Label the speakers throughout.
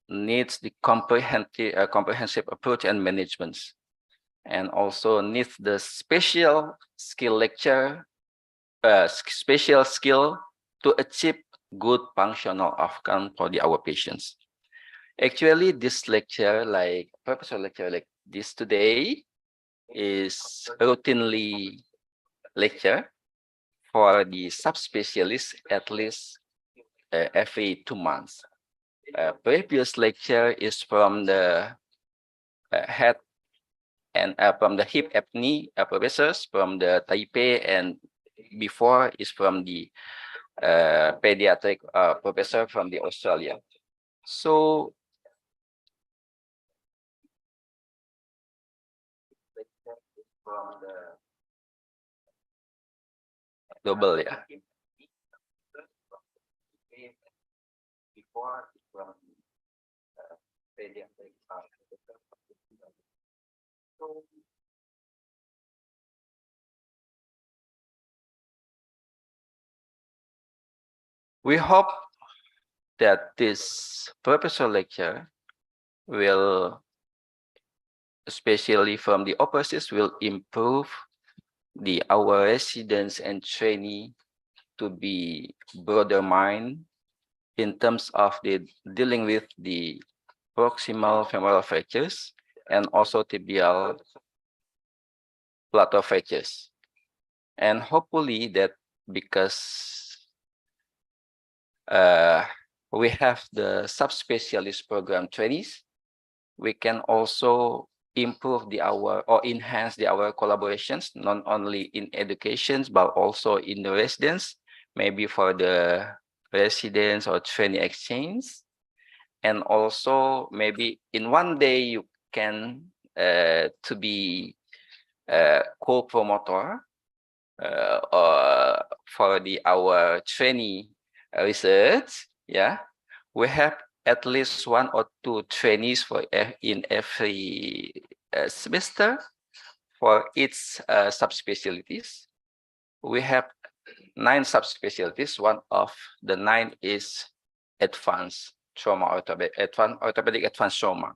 Speaker 1: needs the comprehensive approach and management, and also needs the special skill lecture, special skill to achieve good functional outcome for our patients. Actually, this lecture, like professor lecture like this today, is routinely lecture for the subspecialists at least every 2 months. Previous lecture is from the head and from the hip apnea professors from the Taipei, and before is from the pediatric professor from the Australia. So from the double, yeah. Before from pediatric. We hope that this professor lecture will, especially from the opposites, will improve our residents and trainee to be broader mind in terms of the dealing with the proximal femoral fractures and also tibial plateau fractures. And hopefully that because we have the subspecialist program trainees, we can also improve or enhance our collaborations, not only in education, but also in the residence, maybe for the residence or training exchange. And also maybe in one day you can to be co-promoter for our trainee research. Yeah, we have at least 1 or 2 trainees in every semester for each subspecialties. We have 9 subspecialties. One of the 9 is advanced trauma orthopedic advanced trauma.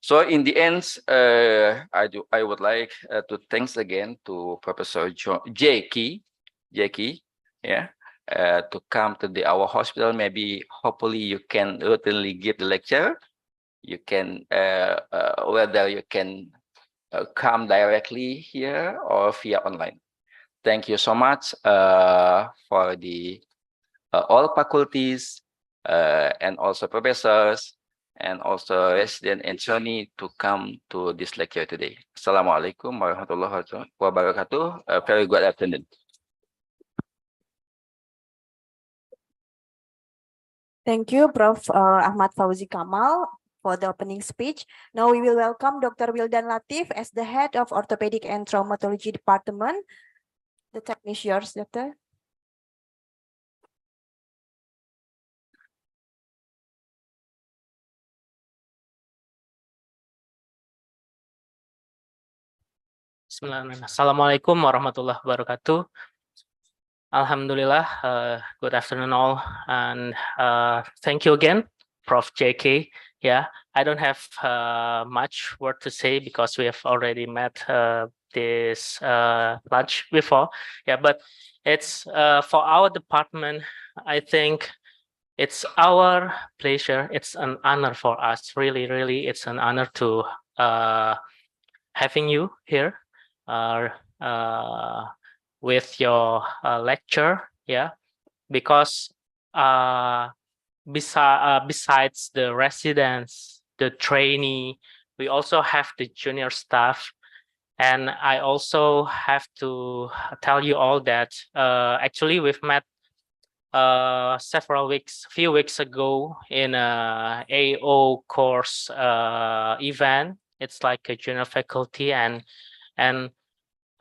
Speaker 1: So in the end, I would like to thanks again to Professor Jackie, yeah, to come to our hospital. Maybe hopefully you can routinely give the lecture. You can whether you can come directly here or via online. Thank you so much for the all faculties and also professors and also resident and trainee to come to this lecture today. Assalamualaikum warahmatullahi wabarakatuh. Very good afternoon.
Speaker 2: Thank you, Prof. Ahmad Fauzi Kamal, for the opening speech. Now we will welcome Dr. Wildan Latif as the head of Orthopedic and Traumatology Department. The technique is yours, Doctor.
Speaker 3: Bismillahirrahmanirrahim. Assalamualaikum warahmatullahi wabarakatuh. Alhamdulillah, good afternoon all, and thank you again, Prof. JK. Yeah, I don't have much word to say because we have already met this lunch before. Yeah, but it's for our department, I think it's our pleasure. It's an honor for us. Really, it's an honor to having you here with your lecture, yeah, because besides the residents, the trainee, we also have the junior staff, and I also have to tell you all that actually we've met few weeks ago in a AO course event. It's like a junior faculty, and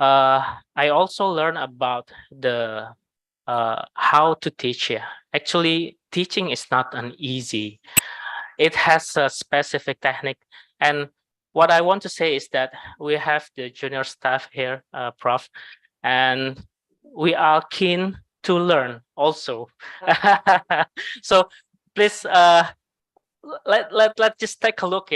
Speaker 3: I also learned about the how to teach. Yeah, actually, teaching is not an easy. It has a specific technique, and what I want to say is that we have the junior staff here, Prof, and we are keen to learn also. So please let's just take a look.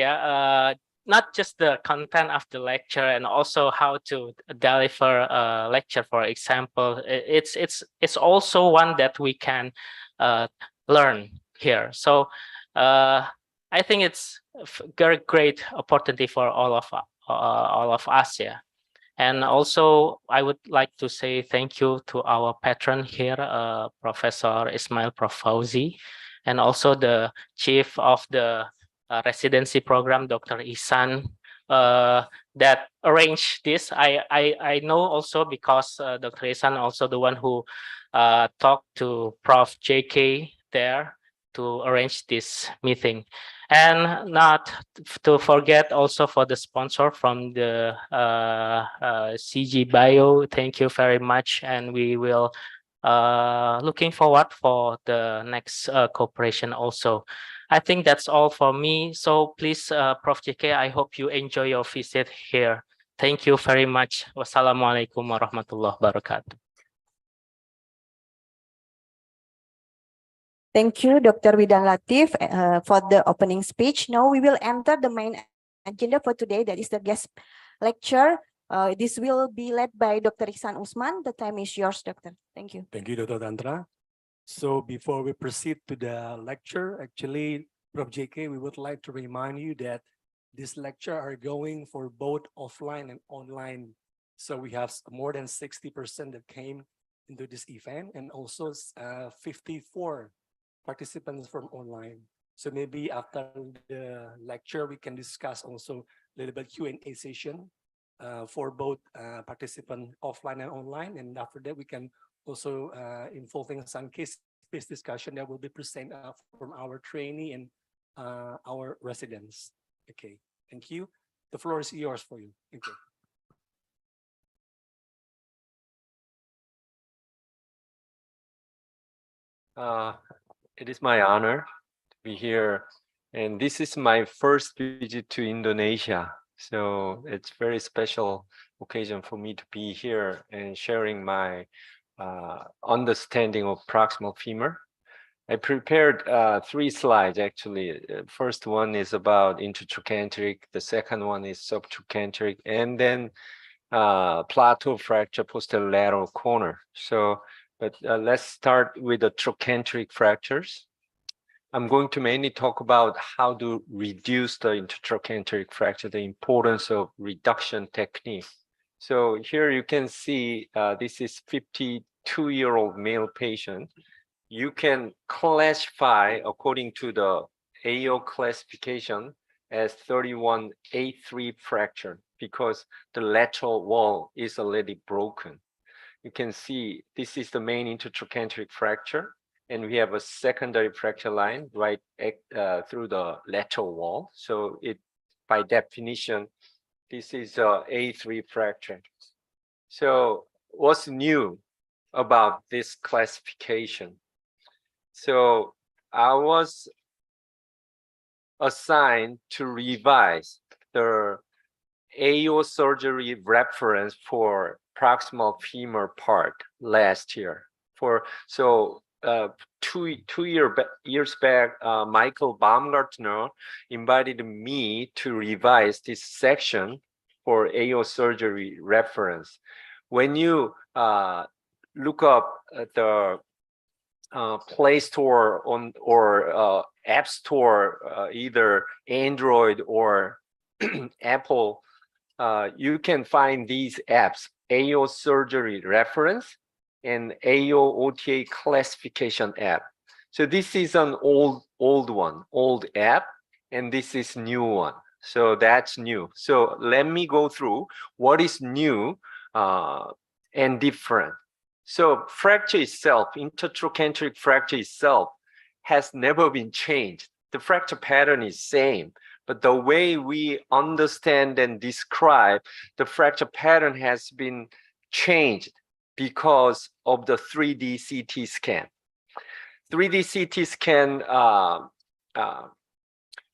Speaker 3: Not just the content of the lecture and also how to deliver a lecture. For example, it's also one that we can learn here. So I think it's a very great opportunity for all of us. Yeah. And also, I would like to say thank you to our patron here, Professor Ismail Prof. Fauzi, and also the chief of the residency program, Dr. Isan, that arranged this. I know also because Dr. Isan also the one who talked to Prof. JK there to arrange this meeting. And not to forget also for the sponsor from the CG Bio. Thank you very much, and we will looking forward for the next cooperation also. I think that's all for me. So please, Prof. JK, I hope you enjoy your visit here. Thank you very much. Wassalamualaikum warahmatullahi wabarakatuh.
Speaker 2: Thank you, Dr. Widan Latif, for the opening speech. Now we will enter the main agenda for today, that is the guest lecture. This will be led by Dr. Ihsan Usman. The time is yours, Doctor. Thank you.
Speaker 4: Thank you, Dr. Tantra. So before we proceed to the lecture, actually, Prof. JK, we would like to remind you that this lecture are going for both offline and online. So we have more than 60% that came into this event, and also 54 participants from online. So maybe after the lecture, we can discuss also a little bit Q&A session for both participant offline and online. And after that, we can also involving some case-based discussion that will be presented from our trainee and our residents. Okay, thank you. The floor is yours for you. Thank you.
Speaker 5: It is my honor to be here, and this is my first visit to Indonesia. So it's very special occasion for me to be here and sharing my understanding of proximal femur. I prepared 3 slides actually. First one is about intertrochanteric, the second one is subtrochanteric, and then plateau fracture posterolateral corner. So, but let's start with the trochanteric fractures. I'm going to mainly talk about how to reduce the intertrochanteric fracture, the importance of reduction technique. So here you can see this is 52-year-old male patient. You can classify according to the AO classification as 31A3 fracture because the lateral wall is already broken. You can see this is the main intertrochanteric fracture, and we have a secondary fracture line right through the lateral wall. So it, by definition, this is a A3 fracture. So what's new about this classification? So I was assigned to revise the AO surgery reference for proximal femur part last year. So 2 years back, Michael Baumgartner invited me to revise this section for AO surgery reference. When you look up the Play Store or App Store, either Android or Apple, you can find these apps: AO Surgery Reference and AO OTA Classification app. So this is an old app, and this is new one. So that's new. So let me go through what is new and different. So fracture itself, intertrochanteric fracture itself, has never been changed. The fracture pattern is same, but the way we understand and describe the fracture pattern has been changed because of the 3D CT scan. 3D CT scan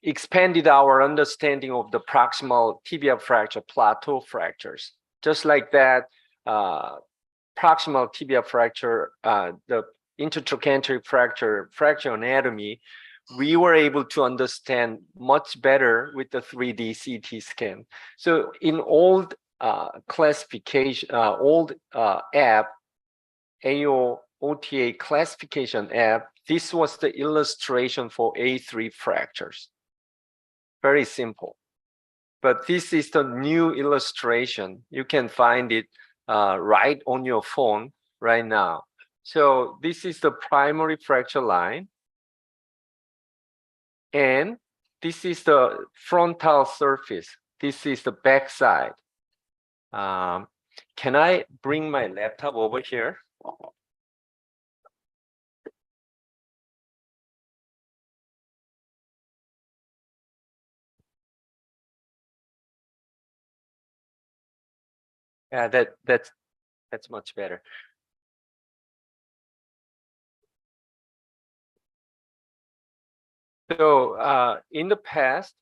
Speaker 5: expanded our understanding of the proximal tibial fracture, plateau fractures. Just like that, proximal tibial fracture, the intertrochanteric fracture anatomy we were able to understand much better with the 3D CT scan. So in old classification, old app, AO OTA classification app, this was the illustration for A3 fractures. Very simple. But this is the new illustration. You can find it right on your phone right now. So this is the primary fracture line. And this is the frontal surface. This is the back side. Can I bring my laptop over here? Yeah, that's much better. So in the past,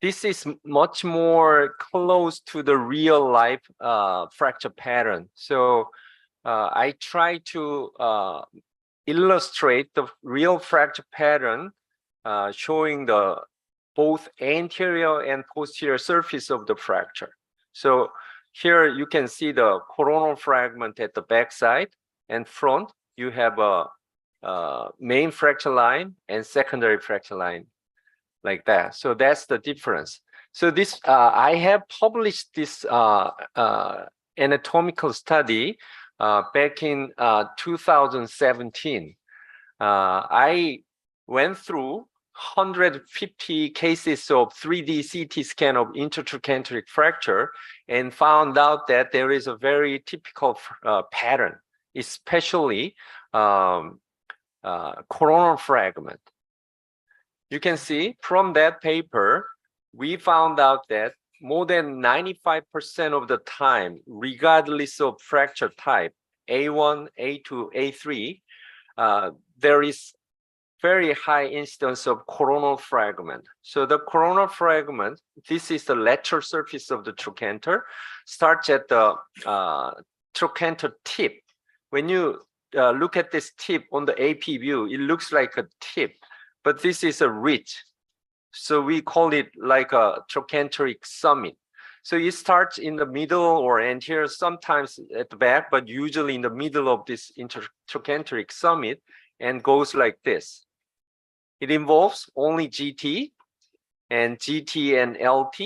Speaker 5: this is much more close to the real life fracture pattern. So I try to illustrate the real fracture pattern, showing the both anterior and posterior surface of the fracture. So here you can see the coronal fragment at the back side, and front you have a main fracture line and secondary fracture line, like that. So that's the difference. So this I have published this anatomical study back in 2017. I went through 150 cases of 3D CT scan of intertrochanteric fracture and found out that there is a very typical pattern, especially coronal fragment. You can see from that paper, we found out that more than 95% of the time, regardless of fracture type, A1, A2, A3, there is very high incidence of coronal fragment. So the coronal fragment, this is the lateral surface of the trochanter, starts at the trochanter tip. When you look at this tip on the AP view, it looks like a tip, but this is a ridge. So we call it like a trochanteric summit. So it starts in the middle or anterior, sometimes at the back, but usually in the middle of this intertrochanteric summit, and goes like this. It involves only GT and LT,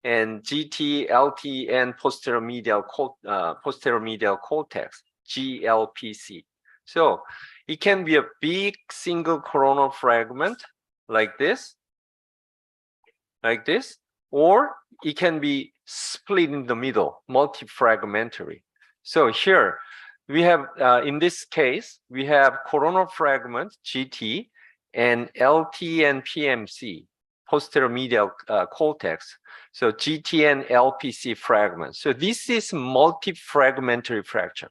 Speaker 5: and GT, LT, and posterior medial cortex, GLPC. So it can be a big single coronal fragment like this, or it can be split in the middle, multifragmentary. So here we have, in this case, we have coronal fragment, GT, and LT and PMC, posterior medial cortex. So GT and LPC fragments. So this is multifragmentary fracture.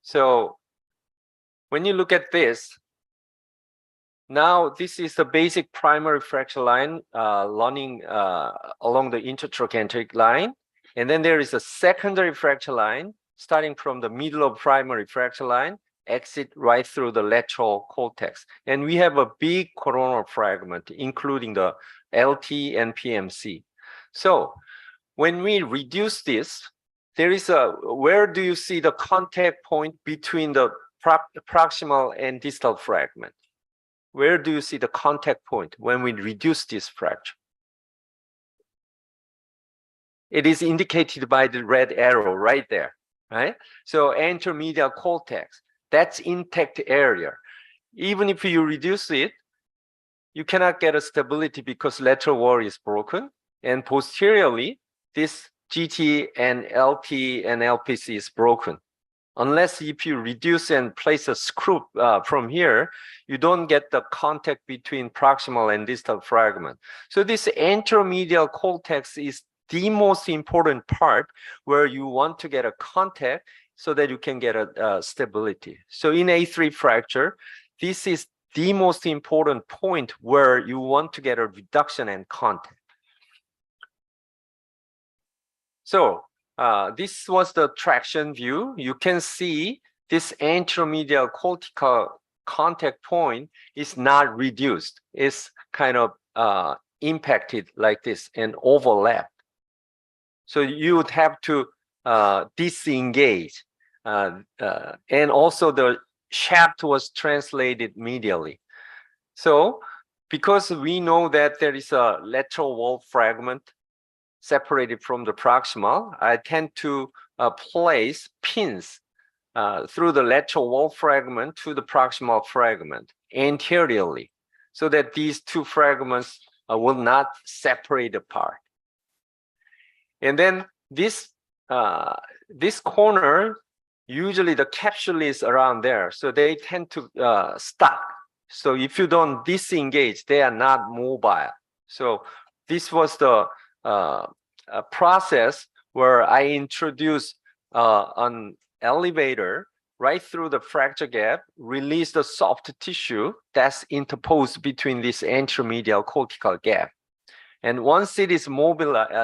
Speaker 5: So when you look at this, now this is the basic primary fracture line running along the intertrochanteric line. And then there is a secondary fracture line starting from the middle of primary fracture line, exit right through the lateral cortex. And we have a big coronal fragment, including the LT and PMC. So when we reduce this, there is a, where do you see the contact point between the proximal and distal fragment? Where do you see the contact point when we reduce this fracture? It is indicated by the red arrow right there, right? So anteromedial cortex, that's intact area. Even if you reduce it, you cannot get a stability because lateral wall is broken. And posteriorly, this GT and LT and LPC is broken. Unless if you reduce and place a screw from here, you don't get the contact between proximal and distal fragment. So this anteromedial cortex is the most important part where you want to get a contact so that you can get a stability. So in A3 fracture, this is the most important point where you want to get a reduction and contact. So this was the traction view. You can see this anteromedial cortical contact point is not reduced. It's kind of impacted like this and overlap. So you would have to disengage. And also the shaft was translated medially. So because we know that there is a lateral wall fragment separated from the proximal, I tend to place pins through the lateral wall fragment to the proximal fragment anteriorly, so that these two fragments will not separate apart. And then this corner, usually the capsule is around there, so they tend to stuck. So if you don't disengage, they are not mobile. So this was the process where I introduced an elevator right through the fracture gap, release the soft tissue that's interposed between this anteromedial cortical gap. And once it is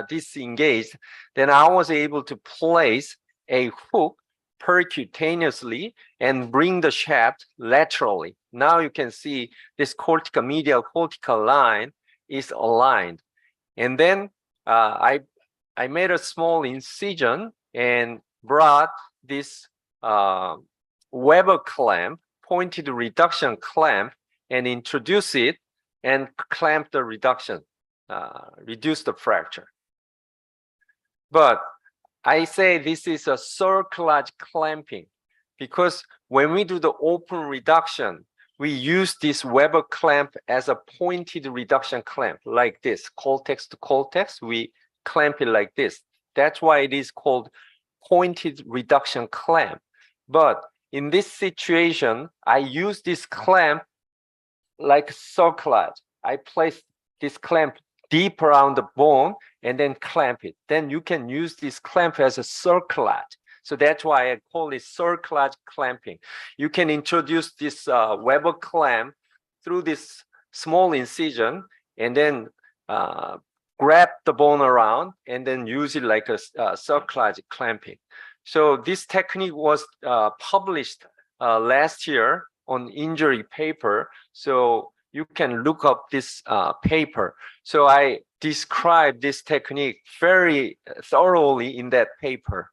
Speaker 5: disengaged, then I was able to place a hook percutaneously and bring the shaft laterally. Now you can see this medial cortical line is aligned. And then I made a small incision and brought this Weber clamp, pointed reduction clamp, and introduce it and clamp the reduction, reduce the fracture. But I say this is a cerclage clamping because when we do the open reduction, we use this Weber clamp as a pointed reduction clamp like this, cortex to cortex. We clamp it like this. That's why it is called pointed reduction clamp. But in this situation, I use this clamp like cerclage. I place this clamp deep around the bone and then clamp it. Then you can use this clamp as a cerclage. So that's why I call it cerclage clamping. You can introduce this Weber clamp through this small incision and then grab the bone around and then use it like a cerclage clamping. So this technique was published last year on injury paper. So you can look up this paper. So I described this technique very thoroughly in that paper.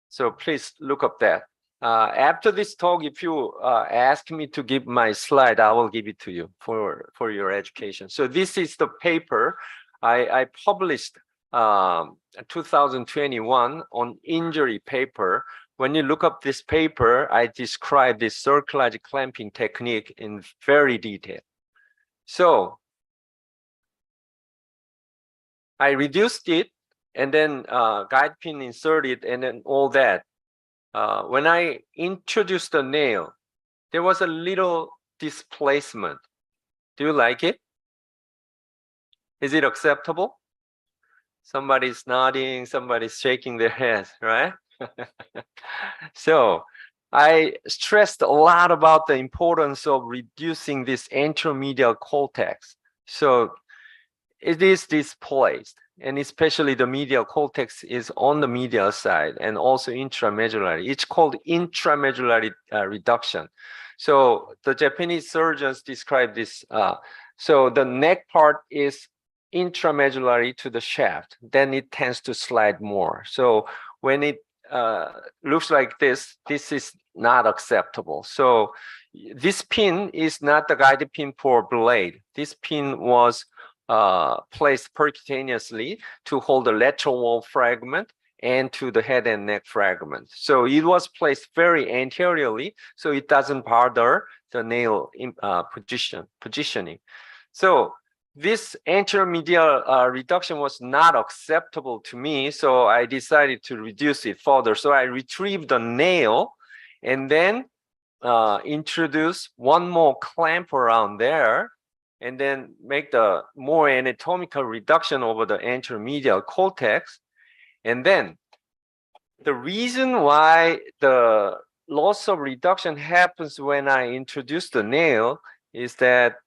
Speaker 5: So please look up that. After this talk, if you ask me to give my slide, I will give it to you for your education. So this is the paper I published 2021 on injury paper. When you look up this paper, I describe this cerclage clamping technique in very detail. So I reduced it and then guide pin inserted and then all that. When I introduced the nail, there was a little displacement. Do you like it? Is it acceptable? Somebody's nodding, somebody's shaking their head, right? So I stressed a lot about the importance of reducing this anteromedial cortex. So it is displaced, and especially the medial cortex is on the medial side and also intramedullary. It's called intramedullary reduction. So the Japanese surgeons describe this. So the neck part is intramedullary to the shaft, then it tends to slide more. So when it looks like this is not acceptable. So this pin is not the guide pin for blade. This pin was placed percutaneously to hold the lateral wall fragment and to the head and neck fragment. So it was placed very anteriorly, so it doesn't bother the nail positioning. So this anteromedial reduction was not acceptable to me, so I decided to reduce it further. So I retrieved the nail and then introduce one more clamp around there and then make the more anatomical reduction over the anteromedial cortex. And then the reason why the loss of reduction happens when I introduce the nail is that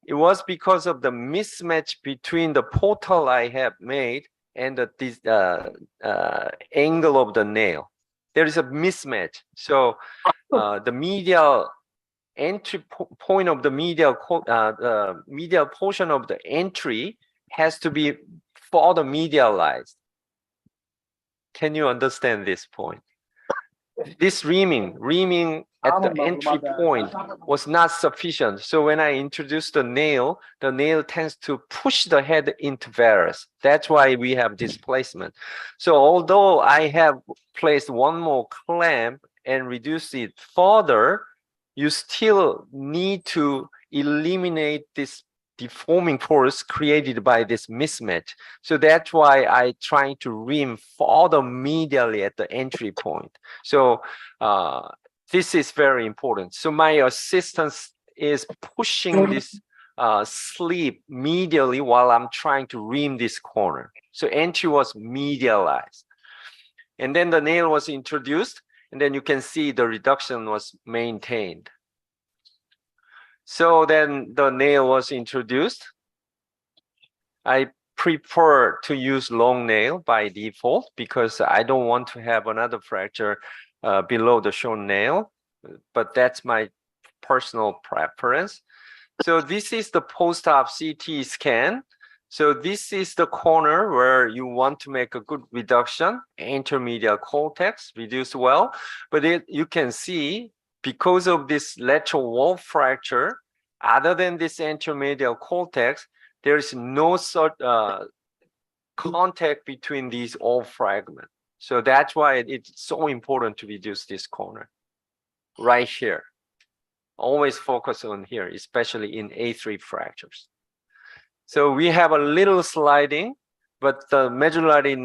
Speaker 5: it was because of the mismatch between the portal I have made and the angle of the nail. There is a mismatch. So the medial entry point of the medial portion of the entry has to be further medialized. Can you understand this point? This reaming at the entry point was not sufficient. So when I introduced the nail tends to push the head into varus. That's why we have displacement. So although I have placed one more clamp and reduced it further, you still need to eliminate this deforming force created by this mismatch. So that's why I trying to ream further medially at the entry point. So this is very important. So my assistance is pushing this sleeve medially while I'm trying to ream this corner. So entry was medialized. And then the nail was introduced, and then you can see the reduction was maintained. So then the nail was introduced. I prefer to use long nail by default because I don't want to have another fracture below the shown nail, but that's my personal preference. So this is the post-op CT scan. So this is the corner where you want to make a good reduction, intermedial cortex reduced well, but you can see because of this lateral wall fracture, other than this intermedial cortex, there is no sort contact between these all fragments. So that's why it's so important to reduce this corner right here. Always focus on here, especially in A3 fractures. So we have a little sliding, but the medullary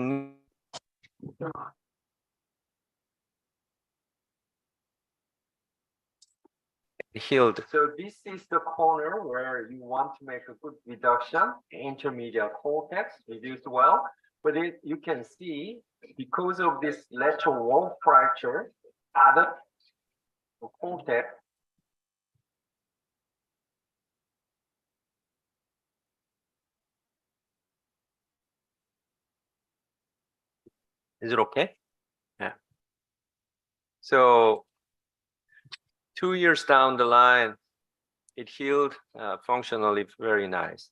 Speaker 5: healed. So this is the corner where you want to make a good reduction, intermedial cortex reduced well, but you can see because of this lateral wall fracture, other cortex. Is it okay? Yeah. So 2 years down the line, it healed functionally very nice.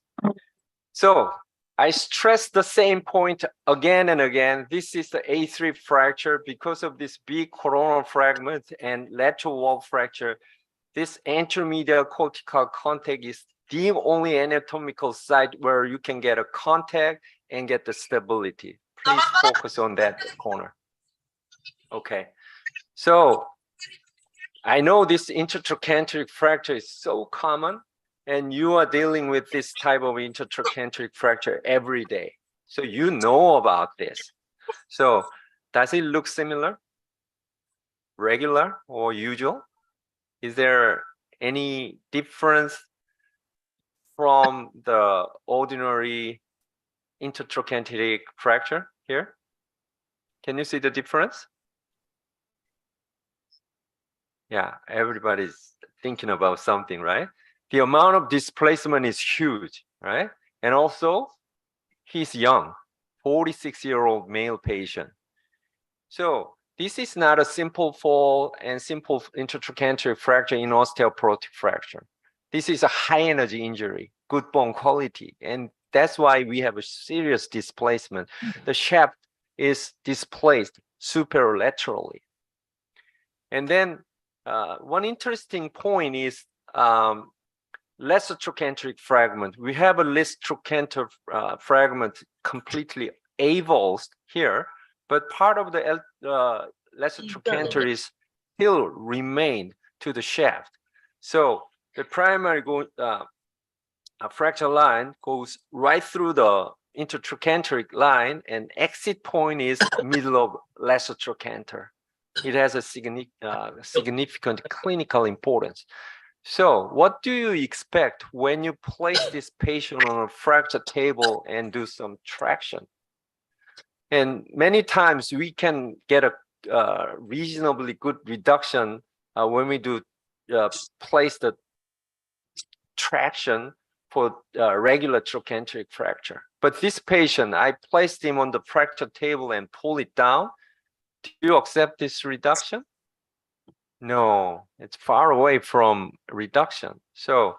Speaker 5: So I stress the same point again and again. This is the A3 fracture because of this big coronal fragment and lateral wall fracture. This intermedial cortical contact is the only anatomical site where you can get a contact and get the stability. Please focus on that corner. Okay, so I know this intertrochanteric fracture is so common, and you are dealing with this type of intertrochanteric fracture every day. So you know about this. So does it look similar, regular, or usual? Is there any difference from the ordinary intertrochanteric fracture here? Can you see the difference? Yeah, everybody's thinking about something, right? The amount of displacement is huge, right? And also, he's young, 46-year-old male patient. So this is not a simple fall and simple intertrochanteric fracture in osteoporotic fracture. This is a high energy injury, good bone quality. And that's why we have a serious displacement. The shaft is displaced superlaterally. And then one interesting point is lesser trochanteric fragment. We have a less trochanter fragment completely avulsed here, but part of the lesser trochanter is still remained to the shaft. So the primary fracture line goes right through the intertrochanteric line, and exit point is middle of lesser trochanter. It has a significant clinical importance. So what do you expect when you place this patient on a fracture table and do some traction? And many times we can get a reasonably good reduction when we do place the traction for regular trochanteric fracture. But this patient, I placed him on the fracture table and pull it down. Do you accept this reduction? No, it's far away from reduction. So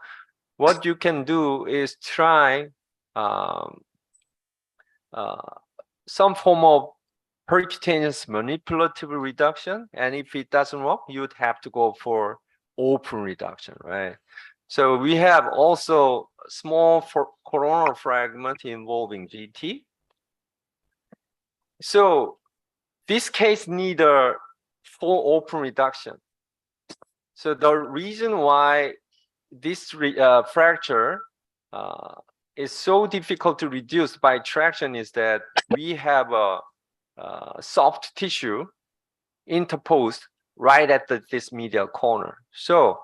Speaker 5: what you can do is try some form of percutaneous manipulative reduction. And if it doesn't work, you would have to go for open reduction, right? So we have also small coronal fragment involving GT. So this case need a full open reduction. So the reason why this fracture is so difficult to reduce by traction is that we have a soft tissue interposed right at this medial corner. So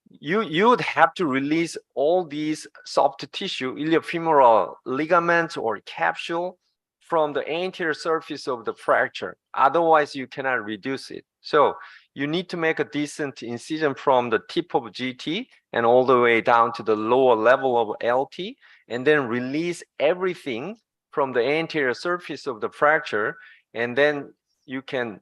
Speaker 5: you would have to release all these soft tissue, iliofemoral ligaments or capsule, from the anterior surface of the fracture. Otherwise, you cannot reduce it. So you need to make a decent incision from the tip of GT and all the way down to the lower level of LT, and then release everything from the anterior surface of the fracture. And then you can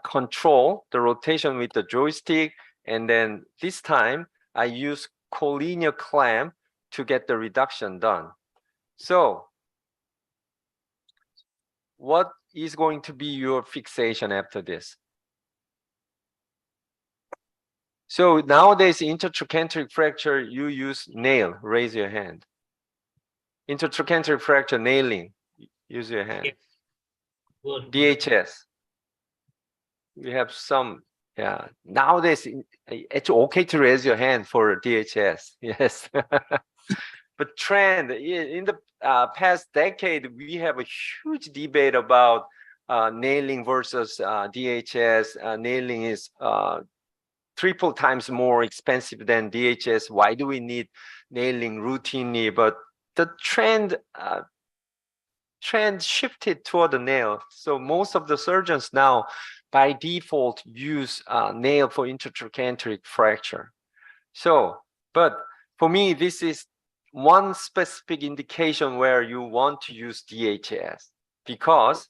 Speaker 5: control the rotation with the joystick. And then this time I use collinear clamp to get the reduction done. So what is going to be your fixation after this? So nowadays, intertrochanteric fracture, you use nail. Raise your hand. Intertrochanteric fracture, nailing. Use your hand.
Speaker 3: Good.
Speaker 5: DHS. We have some. Yeah. Nowadays, it's okay to raise your hand for DHS. Yes. But trend in the past decade, we have a huge debate about nailing versus DHS. Nailing is triple times more expensive than DHS. Why do we need nailing routinely? But the trend shifted toward the nail. So most of the surgeons now, by default, use nail for intertrochanteric fracture. So, but for me, this is one specific indication where you want to use DHS, because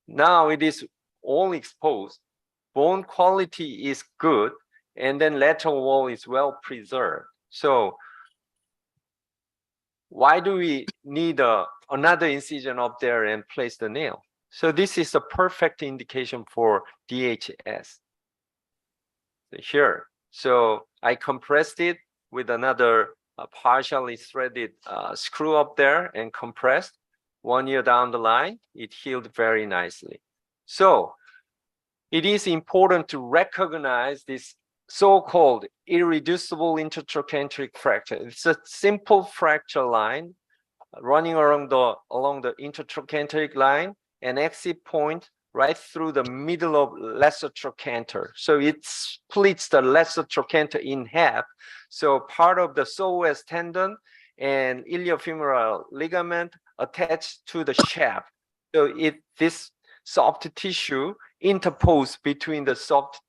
Speaker 5: now it is all exposed, bone quality is good, and then lateral wall is well preserved. So why do we need another incision up there and place the nail? So this is a perfect indication for DHS. Here, so I compressed it with another partially threaded screw up there and compressed. 1 year down the line, it healed very nicely. So it is important to recognize this so-called irreducible intertrochanteric fracture. It's a simple fracture line running along the intertrochanteric line, and exit point right through the middle of lesser trochanter. So it splits the lesser trochanter in half. So part of the psoas tendon and iliofemoral ligament attached to the shaft. So this soft tissue interposed between the soft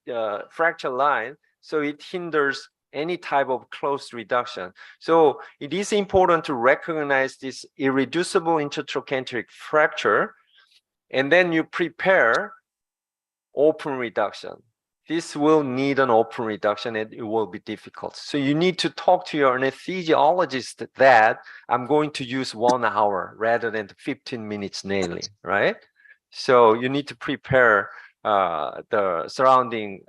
Speaker 5: fracture line, so it hinders any type of close reduction. So it is important to recognize this irreducible intertrochanteric fracture, and then you prepare open reduction. This will need an open reduction and it will be difficult. So you need to talk to your anesthesiologist that I'm going to use 1 hour rather than 15 minutes nailing, right? So you need to prepare the surrounding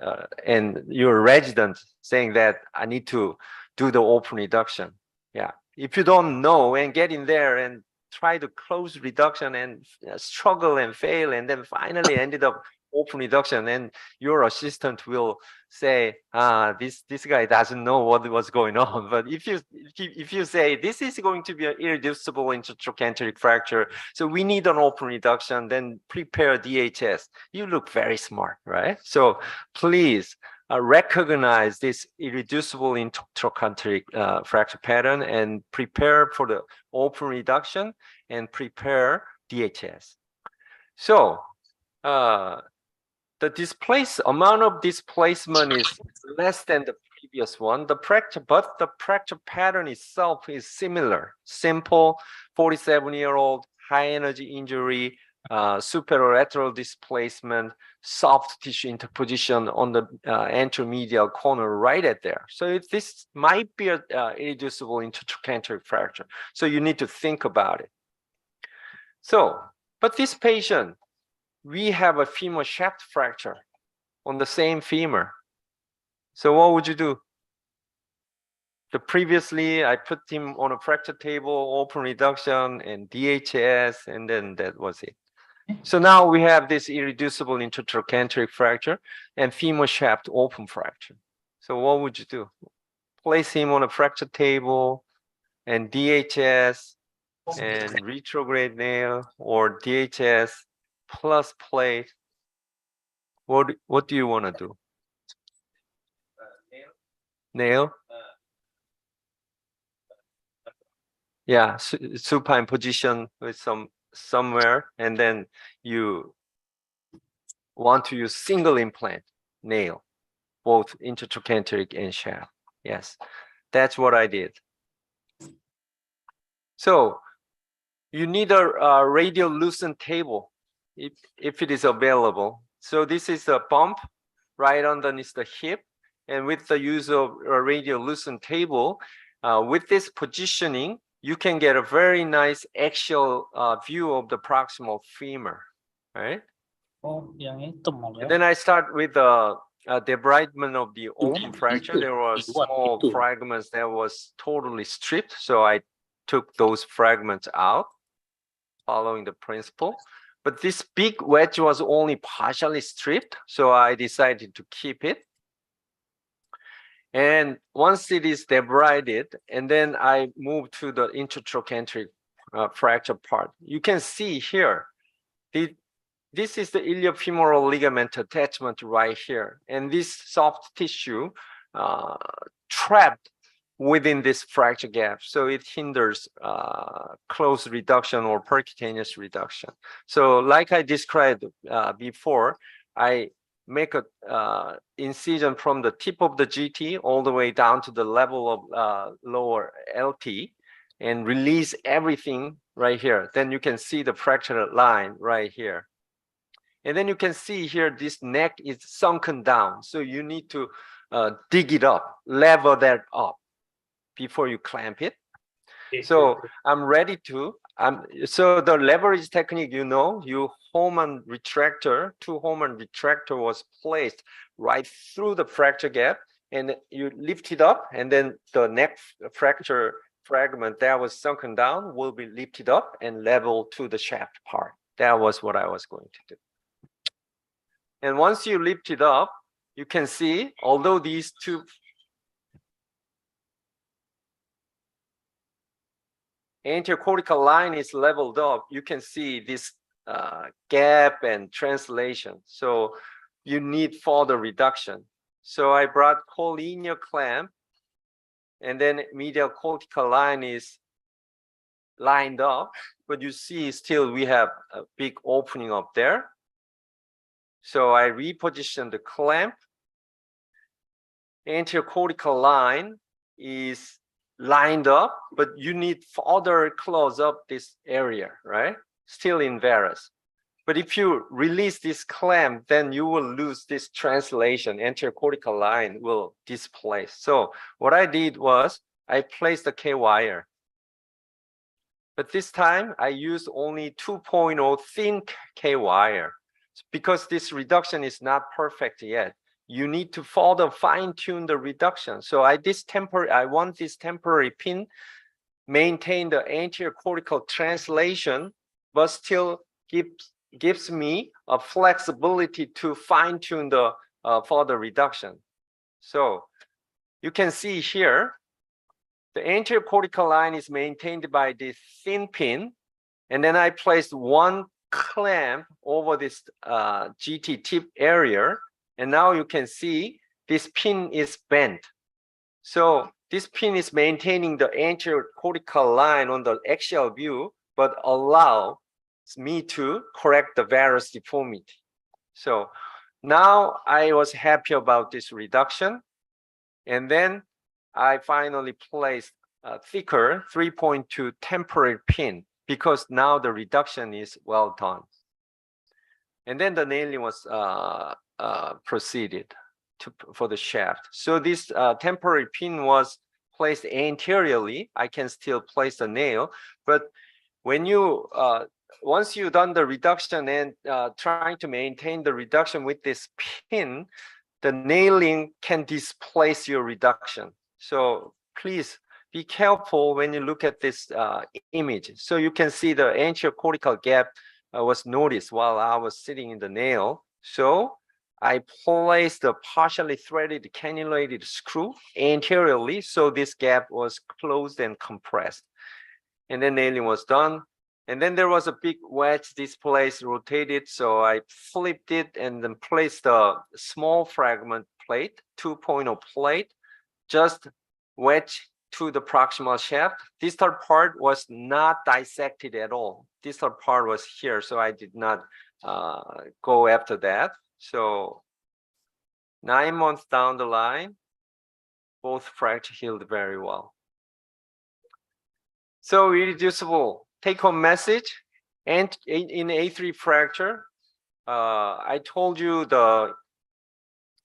Speaker 5: and your resident saying that I need to do the open reduction. Yeah. If you don't know and get in there and try to close reduction and struggle and fail, and then finally ended up open reduction, and your assistant will say, this guy doesn't know what was going on. But if you say this is going to be an irreducible intertrochanteric fracture, so we need an open reduction, then prepare DHS, you look very smart, right? So please recognize this irreducible intertrochanteric fracture pattern and prepare for the open reduction and prepare DHS. So the amount of displacement is less than the previous one. But the fracture pattern itself is similar. Simple, 47-year-old, high energy injury, superolateral displacement, soft tissue interposition on the anteromedial corner right at there. So this might be a irreducible intertrochanteric fracture. So you need to think about it. So, but this patient, we have a femur shaft fracture on the same femur. So what would you do? Previously, I put him on a fracture table, open reduction, and DHS, and then that was it. So now we have this irreducible intertrochanteric fracture and femur shaft open fracture. So what would you do? Place him on a fracture table and DHS and retrograde nail, or DHS plus plate. What do you want to do? Nail? Yeah, supine position with somewhere, and then you want to use single implant nail, both intertrochanteric and shaft. Yes, that's what I did. So you need a radial loosen table if it is available. So this is a bump right underneath the hip, and with the use of a radial loosen table, with this positioning, you can get a very nice axial view of the proximal femur, right? And then I start with the debridement of the open fracture. There were small fragments that was totally stripped, so I took those fragments out, following the principle. But this big wedge was only partially stripped, so I decided to keep it. And once it is debrided, and then I move to the intertrochanteric fracture part. You can see here, this is the iliofemoral ligament attachment right here. And this soft tissue trapped within this fracture gap. So it hinders close reduction or percutaneous reduction. So like I described before, I make a incision from the tip of the GT all the way down to the level of lower LT and release everything right here. Then you can see the fracture line right here. And then you can see here, this neck is sunken down. So you need to dig it up, level that up before you clamp it. So I'm ready to, so the leverage technique, you know, you Hohmann retractor, two Hohmann retractor was placed right through the fracture gap, and you lift it up, and then the neck fracture fragment that was sunken down will be lifted up and level to the shaft part. That was what I was going to do. And once you lift it up, you can see, although these two anterior cortical line is leveled up, you can see this gap and translation. So you need further reduction. So I brought collinear clamp, and then medial cortical line is lined up, but you see still we have a big opening up there. So I reposition the clamp. Anterior cortical line is lined up, but you need further close up this area, right? Still in varus. But if you release this clamp, then you will lose this translation. Anterior cortical line will displace. So what I did was I placed the K-wire. But this time I used only 2.0 thin K-wire because this reduction is not perfect yet. You need to further fine-tune the reduction. So I want this temporary pin maintain the anterior cortical translation, but still gives me a flexibility to fine-tune the further reduction. So you can see here, the anterior cortical line is maintained by this thin pin, and then I placed one clamp over this GT tip area. And now you can see this pin is bent. So this pin is maintaining the anterior cortical line on the axial view, but allows me to correct the varus deformity. So now I was happy about this reduction. And then I finally placed a thicker 3.2 temporary pin because now the reduction is well done. And then the nailing was proceeded for the shaft. So this temporary pin was placed anteriorly. I can still place the nail, but when you once you've done the reduction and trying to maintain the reduction with this pin, the nailing can displace your reduction. So please be careful when you look at this image. So you can see the anterior cortical gap was noticed while I was sitting in the nail. So I placed the partially threaded cannulated screw anteriorly, so this gap was closed and compressed. And then nailing was done. And then there was a big wedge displaced, rotated. So I flipped it and then placed a small fragment plate, 2.0 plate, just wedge to the proximal shaft. Distal part was not dissected at all. Distal part was here, so I did not go after that. So 9 months down the line, both fractures healed very well. So irreducible take-home message, and in A3 fracture, I told you the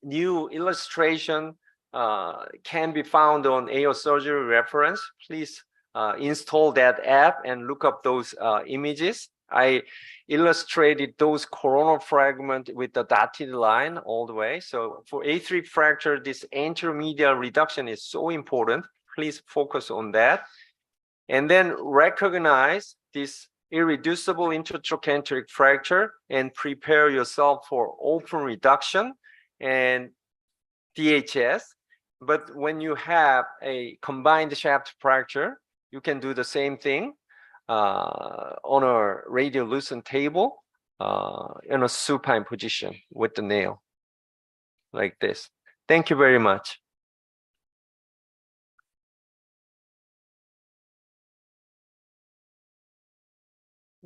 Speaker 5: new illustration can be found on AO surgery reference. Please install that app and look up those images. I illustrated those coronal fragment with the dotted line all the way. So for A3 fracture, this anteromedial reduction is so important. Please focus on that. And then recognize this irreducible intertrochanteric fracture and prepare yourself for open reduction and DHS. But when you have a combined shaft fracture, you can do the same thing on a radiolucent table in a supine position with the nail like this. Thank you very much.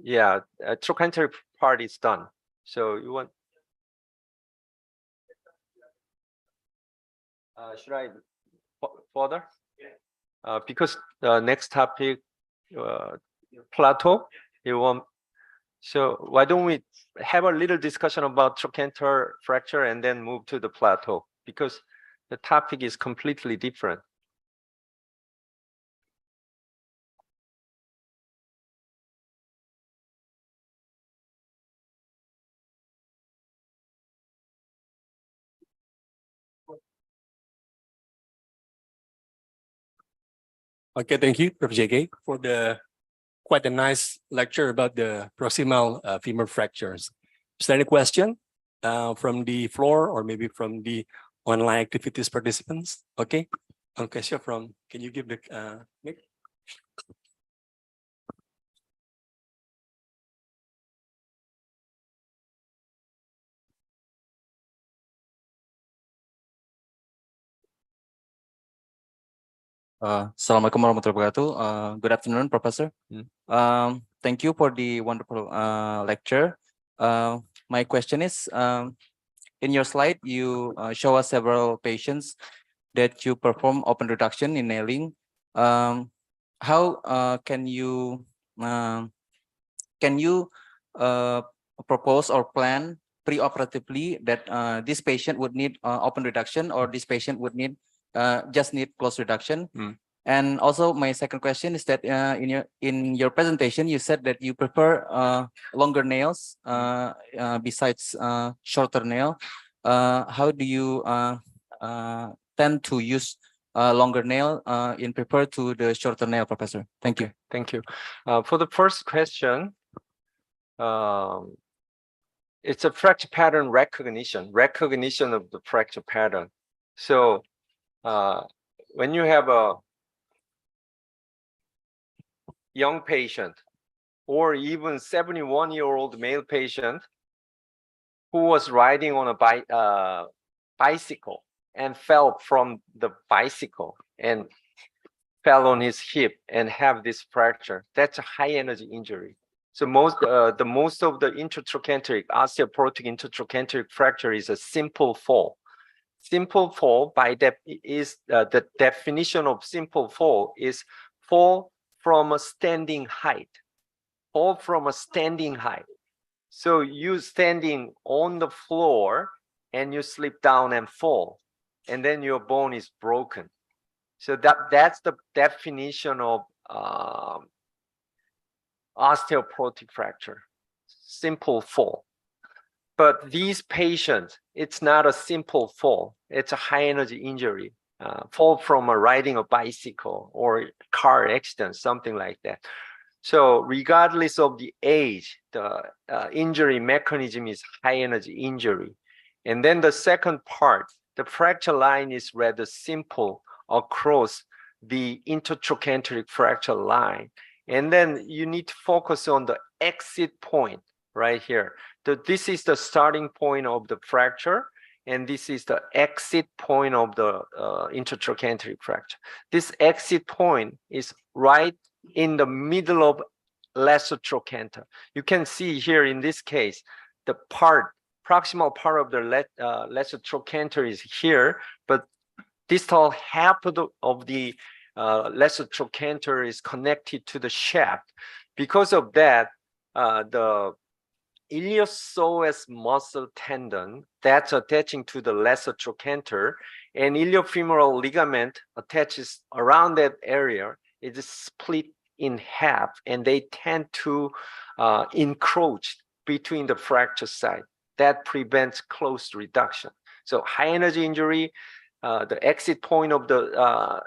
Speaker 5: Yeah, trochanteric part is done. So you want? Should I further? Because the next topic, Plateau, you want? So why don't we have a little discussion about trochanter fracture and then move to the plateau, because the topic is completely different.
Speaker 4: Okay, thank you, Prof. JK, for the quite a nice lecture about the proximal femur fractures. Is there any question from the floor or maybe from the online activities participants? Okay, question from, can you give the mic?
Speaker 6: Assalamualaikum warahmatullahi wabarakatuh. Good afternoon, Professor. Thank you for the wonderful lecture. My question is, in your slide, you show us several patients that you perform open reduction in nailing. How can you propose or plan preoperatively that this patient would need open reduction, or this patient would need just need close reduction? And also my second question is that in your presentation you said that you prefer longer nails besides shorter nail. How do you tend to use longer nail in prefer to the shorter nail, Professor? Thank you.
Speaker 5: Thank you. For the first question, it's a fracture pattern recognition of the fracture pattern. So when you have a young patient or even 71-year-old male patient who was riding on a bicycle and fell from the bicycle and fell on his hip and have this fracture, that's a high energy injury. So most of the intertrochanteric osteoporotic intertrochanteric fracture is a simple fall. Simple fall by that is the definition of simple fall is fall from a standing height. Fall from a standing height. So you standing on the floor and you slip down and fall, and then your bone is broken. So that's the definition of osteoporotic fracture, simple fall. But these patients, it's not a simple fall. It's a high energy injury, fall from riding a bicycle or car accident, something like that. So regardless of the age, the injury mechanism is high energy injury. And then the second part, the fracture line is rather simple across the intertrochanteric fracture line. And then you need to focus on the exit point right here. This is the starting point of the fracture, and this is the exit point of the intertrochanteric fracture. This exit point is right in the middle of lesser trochanter. You can see here in this case, the proximal part of the lesser trochanter is here, but distal half of the lesser trochanter is connected to the shaft. Because of that, the iliopsoas muscle tendon that's attaching to the lesser trochanter and iliofemoral ligament attaches around that area. It is split in half, and they tend to encroach between the fracture site. That prevents close reduction. So high energy injury, the exit point of the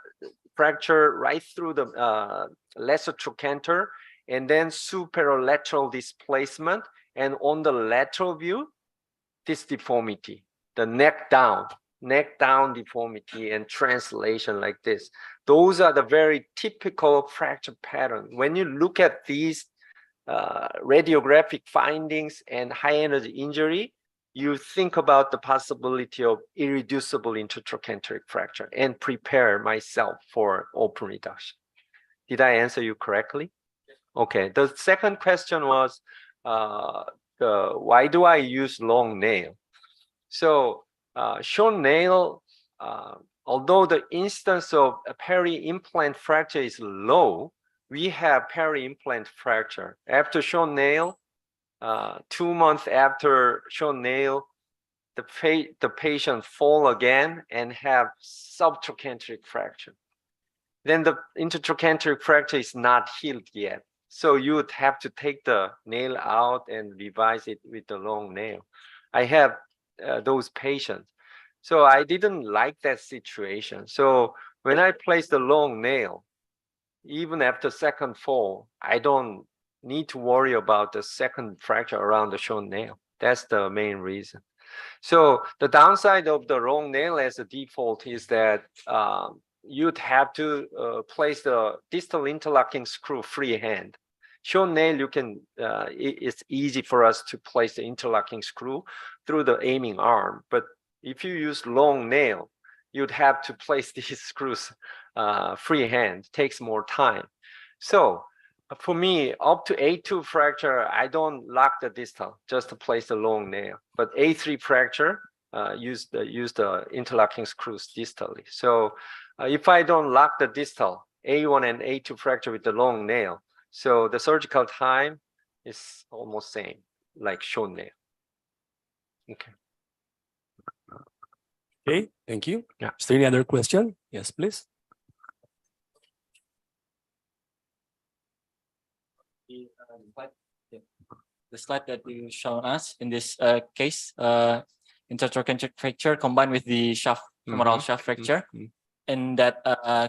Speaker 5: fracture right through the lesser trochanter, and then superolateral displacement, and on the lateral view, this deformity, the neck down deformity and translation like this. Those are the very typical fracture pattern. When you look at these radiographic findings and high energy injury, you think about the possibility of irreducible intertrochanteric fracture and prepare myself for open reduction. Did I answer you correctly? Okay, the second question was, why do I use long nail? So short nail, although the instance of a peri-implant fracture is low, we have peri-implant fracture. After short nail, 2 months after short nail, the patient fall again and have subtrochanteric fracture. Then the intertrochanteric fracture is not healed yet. So you would have to take the nail out and revise it with the long nail. I have those patients. So I didn't like that situation. So when I place the long nail, even after second fall, I don't need to worry about the second fracture around the short nail. That's the main reason. So the downside of the long nail as a default is that you'd have to place the distal interlocking screw freehand. Short nail, you can, it's easy for us to place the interlocking screw through the aiming arm. But if you use long nail, you'd have to place these screws freehand, takes more time. So for me, up to A2 fracture, I don't lock the distal, just to place the long nail. But A3 fracture, use the interlocking screws distally. So if I don't lock the distal, A1 and A2 fracture with the long nail, so the surgical time is almost same, like short nail. Okay.
Speaker 4: Okay, thank you.
Speaker 5: Yeah.
Speaker 4: Is there any other question? Yes, please.
Speaker 6: The slide that you shown us in this case, intertrochanteric fracture combined with the shaft, femoral shaft fracture. In that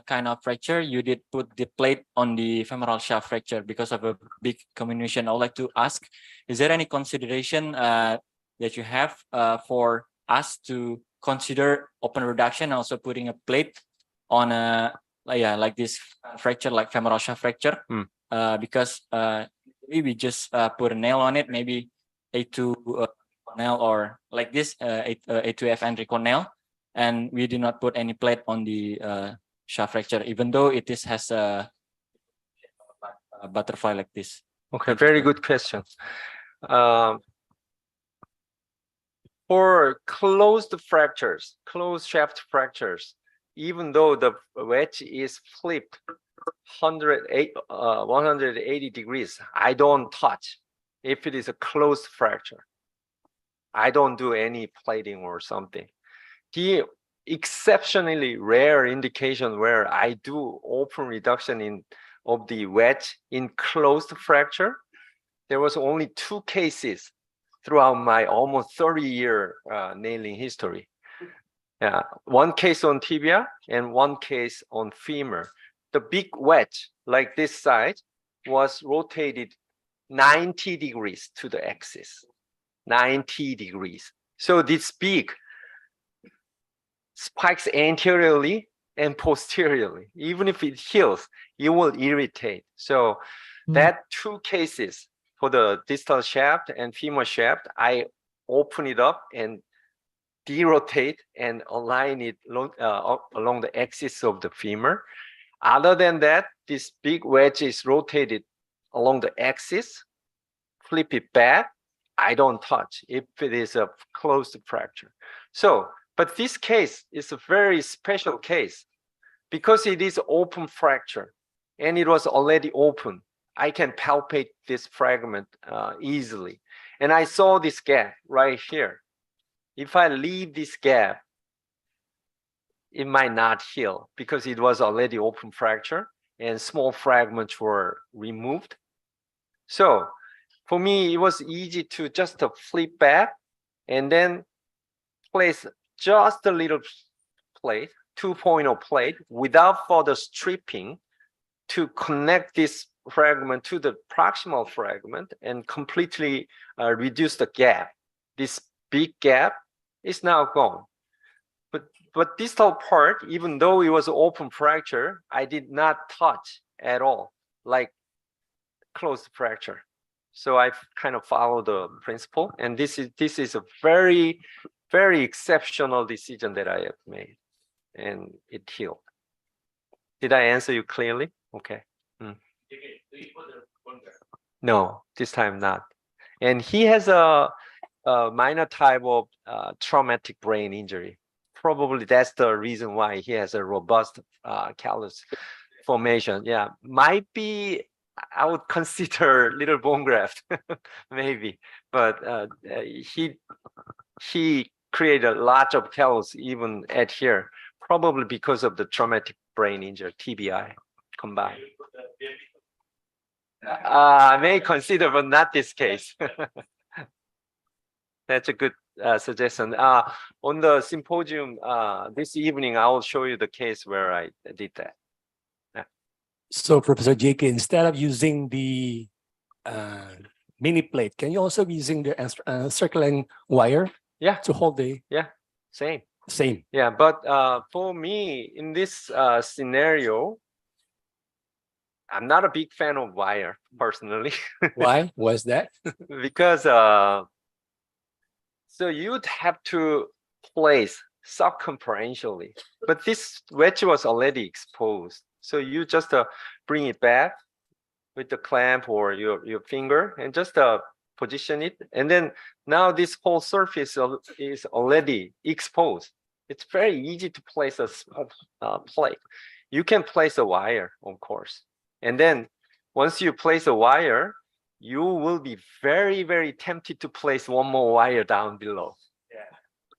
Speaker 6: kind of fracture, you did put the plate on the femoral shaft fracture because of a big comminution. I would like to ask, is there any consideration that you have for us to consider open reduction, also putting a plate on a like this fracture, like femoral shaft fracture? Because we just put a nail on it, maybe A2 nail, or like this A2FN recon nail, and we did not put any plate on the shaft fracture, even though it has a butterfly like this.
Speaker 5: Okay, very good question. For closed fractures, closed shaft fractures, even though the wedge is flipped 180 degrees, I don't touch. if it is a closed fracture. I don't do any plating or something. The exceptionally rare indication where I do open reduction of the wedge in closed fracture, there was only 2 cases throughout my almost 30-year nailing history. Yeah, 1 case on tibia and 1 case on femur. The big wedge, like this side, was rotated 90 degrees to the axis. 90 degrees. So this big spikes anteriorly and posteriorly. Even if it heals, it will irritate. So that 2 cases for the distal shaft and femur shaft, I open it up and derotate and align it along the axis of the femur. Other than that, this big wedge is rotated along the axis, flip it back. I don't touch if it is a closed fracture. So, but this case is a very special case because it is open fracture and it was already open. I can palpate this fragment easily. And I saw this gap right here. If I leave this gap, it might not heal because it was already open fracture and small fragments were removed. So for me, it was easy to just flip back and then place just a little plate, 2.0 plate without further stripping to connect this fragment to the proximal fragment and completely reduce the gap. This big gap is now gone. But distal part, even though it was open fracture, I did not touch at all, like closed fracture. So I kind of follow the principle, and this is a very, very exceptional decision that I have made, and it healed. Did I answer you clearly? Okay. No, this time not. And he has a minor type of traumatic brain injury. Probably that's the reason why he has a robust callus formation. Yeah, might be. I would consider little bone graft, maybe, but he created a lot of callus even at here, probably because of the traumatic brain injury, TBI combined. I may consider, but not this case. That's a good suggestion. On the symposium this evening, I will show you the case where I did that.
Speaker 4: So, Professor JK, instead of using the mini plate, can you also be using the circling wire?
Speaker 5: Yeah.
Speaker 4: To hold the
Speaker 5: Same.
Speaker 4: same.
Speaker 5: Yeah, but for me, in this scenario, I'm not a big fan of wire personally.
Speaker 4: Why was that?
Speaker 5: Because so you'd have to place circumferentially, but this wedge was already exposed. So you just bring it back with the clamp or your finger and just position it. And then now this whole surface is already exposed. It's very easy to place a plate. You can place a wire, of course. And then once you place a wire, you will be very, very tempted to place one more wire down below. Yeah.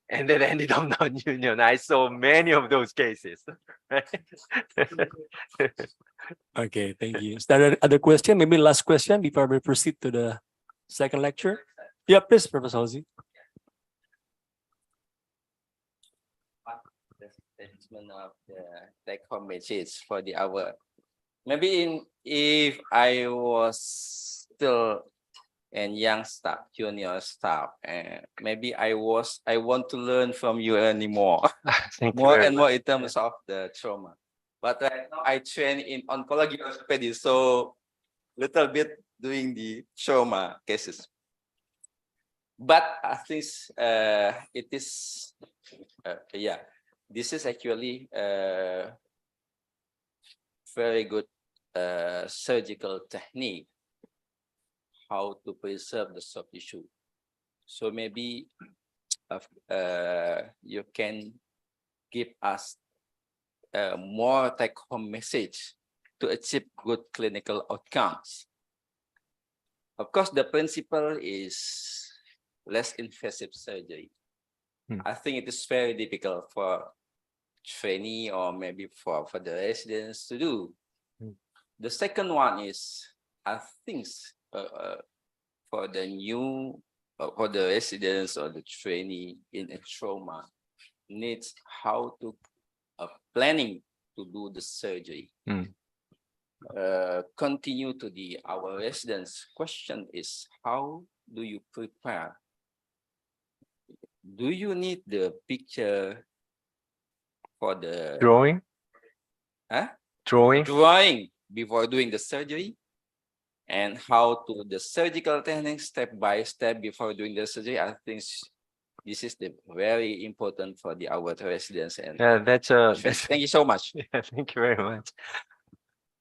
Speaker 5: And then ended up non-union. I saw many of those cases.
Speaker 4: Okay, thank you. Is there other question? Maybe last question before we proceed to the second lecture. Yeah, please, Professor Ozzy.
Speaker 6: The statement of the take-home message for the hour. Maybe if I was still and young staff, junior staff, and maybe I want to learn from you anymore, more and more in terms of the trauma. But right now I train in oncology orthopedic, so little bit doing the trauma cases. But at least it is, this is actually very good surgical technique, how to preserve the soft tissue. So maybe you can give us more take-home message to achieve good clinical outcomes.
Speaker 1: Of course, the principle is less invasive surgery. I think it is very difficult for trainee or maybe for the residents to do. The second one is, I think, for the new, for the residents or the trainee in a trauma, needs how to planning to do the surgery. Continue to our residents' question is, how do you prepare? Do you need the picture for the
Speaker 5: Drawing?
Speaker 1: drawing before doing the surgery? And how to the surgical technique step by step before doing the surgery? I think this is the very important for our residents. And
Speaker 5: That's
Speaker 1: thank you so much.
Speaker 5: Yeah, thank you very much.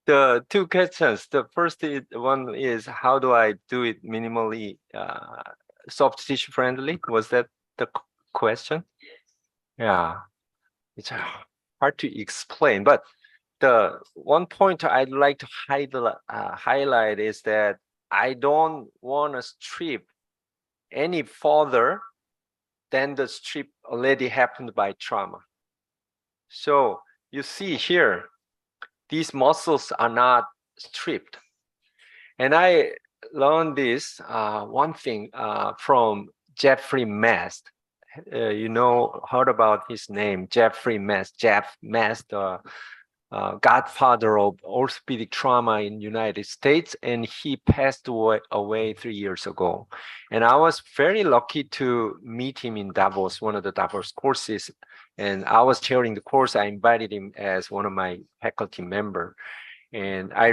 Speaker 5: The two questions. The first one is, how do I do it minimally soft tissue friendly? Was that the question? Yeah, it's hard to explain, but the one point I'd like to highlight is that I don't want to strip any further than the strip already happened by trauma. So you see here, these muscles are not stripped. And I learned this one thing from Jeffrey Mast. Heard about his name, Jeffrey Mast. Jeff Mast, godfather of orthopedic trauma in United States, and he passed away 3 years ago. And I was very lucky to meet him in Davos, one of the Davos courses. And I was chairing the course. I invited him as one of my faculty member. And I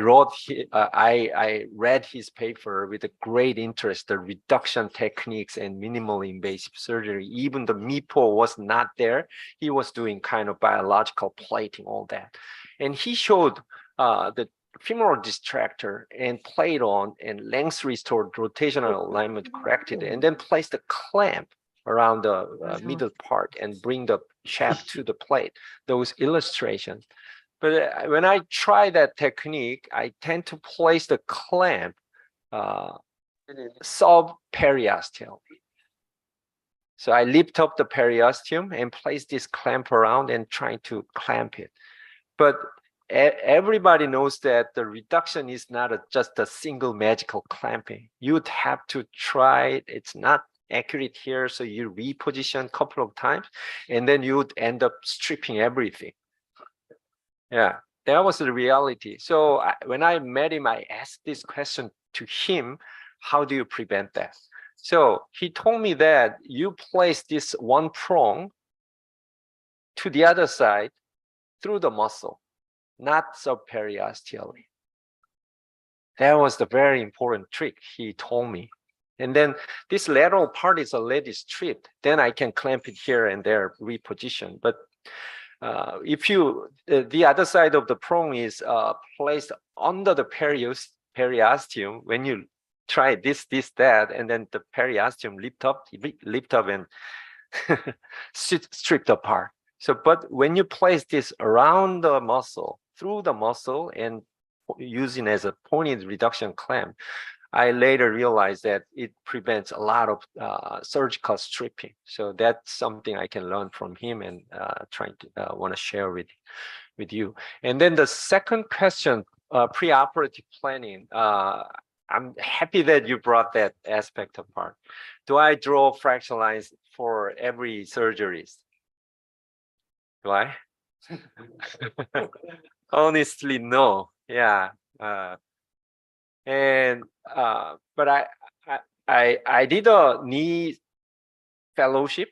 Speaker 5: read his paper with a great interest, the reduction techniques and minimally invasive surgery. Even the MIPO was not there. He was doing kind of biological plating, all that. And he showed the femoral distractor and plate on and length restored, rotational alignment corrected, and then placed a clamp around the middle part and bring the shaft to the plate. Those illustrations. But when I try that technique, I tend to place the clamp sub-periosteal. So I lift up the periosteum and place this clamp around and try to clamp it. But everybody knows that the reduction is not just a single magical clamping. You'd have to try it. It's not accurate here, so you reposition a couple of times, and then you would end up stripping everything. Yeah, that was the reality. So when I met him, I asked this question to him: how do you prevent that? So he told me that you place this one prong to the other side through the muscle, not subperiosteally. That was the very important trick he told me. And then this lateral part is already stripped. Then I can clamp it here and there, reposition. But if you, the other side of the prong is placed under the periosteum, when you try this, that, and then the periosteum lift up and stripped apart. So, but when you place this around the muscle, through the muscle, and using as a pointed reduction clamp, I later realized that it prevents a lot of surgical stripping. So that's something I can learn from him and want to share with you. And then the second question, preoperative planning. I'm happy that you brought that aspect apart. Do I draw fracture lines for every surgeries? Do I? Honestly, no. Yeah. But I did a knee fellowship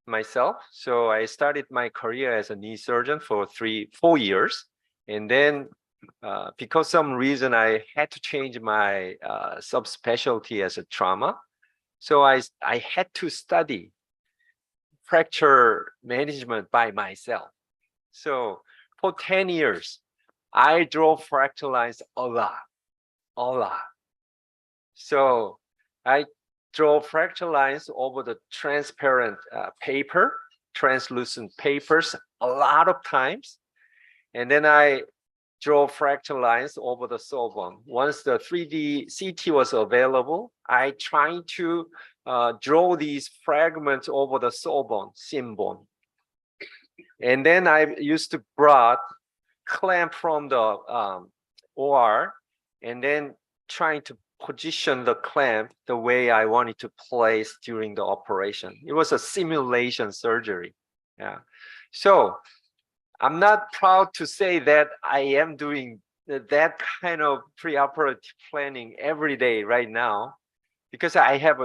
Speaker 5: myself. So I started my career as a knee surgeon for 4 years. And then because some reason I had to change my subspecialty as a trauma. So I had to study fracture management by myself. So for 10 years, I draw fracture lines a lot. So I draw fracture lines over the transparent paper, translucent papers a lot of times. And then I draw fracture lines over the sole bone. Once the 3D CT was available, I tried to draw these fragments over the sole bone, shin bone. And then I used to brought clamp from the OR and then trying to position the clamp the way I wanted to place during the operation. It was a simulation surgery. Yeah. So I'm not proud to say that I am doing that kind of preoperative planning every day right now, because I have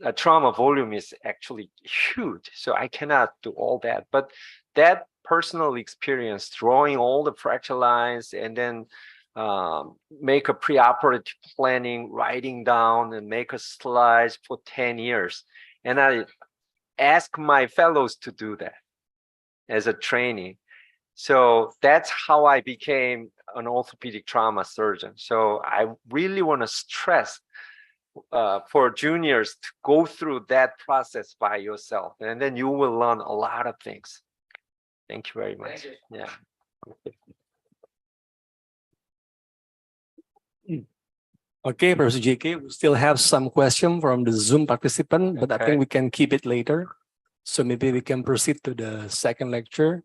Speaker 5: a trauma volume is actually huge. So I cannot do all that. But that personal experience, drawing all the fracture lines and then make a preoperative planning, writing down and make a slides for 10 years. And I ask my fellows to do that as a training. So that's how I became an orthopedic trauma surgeon. So I really want to stress for juniors to go through that process by yourself, and then you will learn a lot of things. Thank you very much. Yeah.
Speaker 4: Okay, Professor JK, we still have some question from the Zoom participant, but I think we can keep it later. So maybe we can proceed to the second lecture.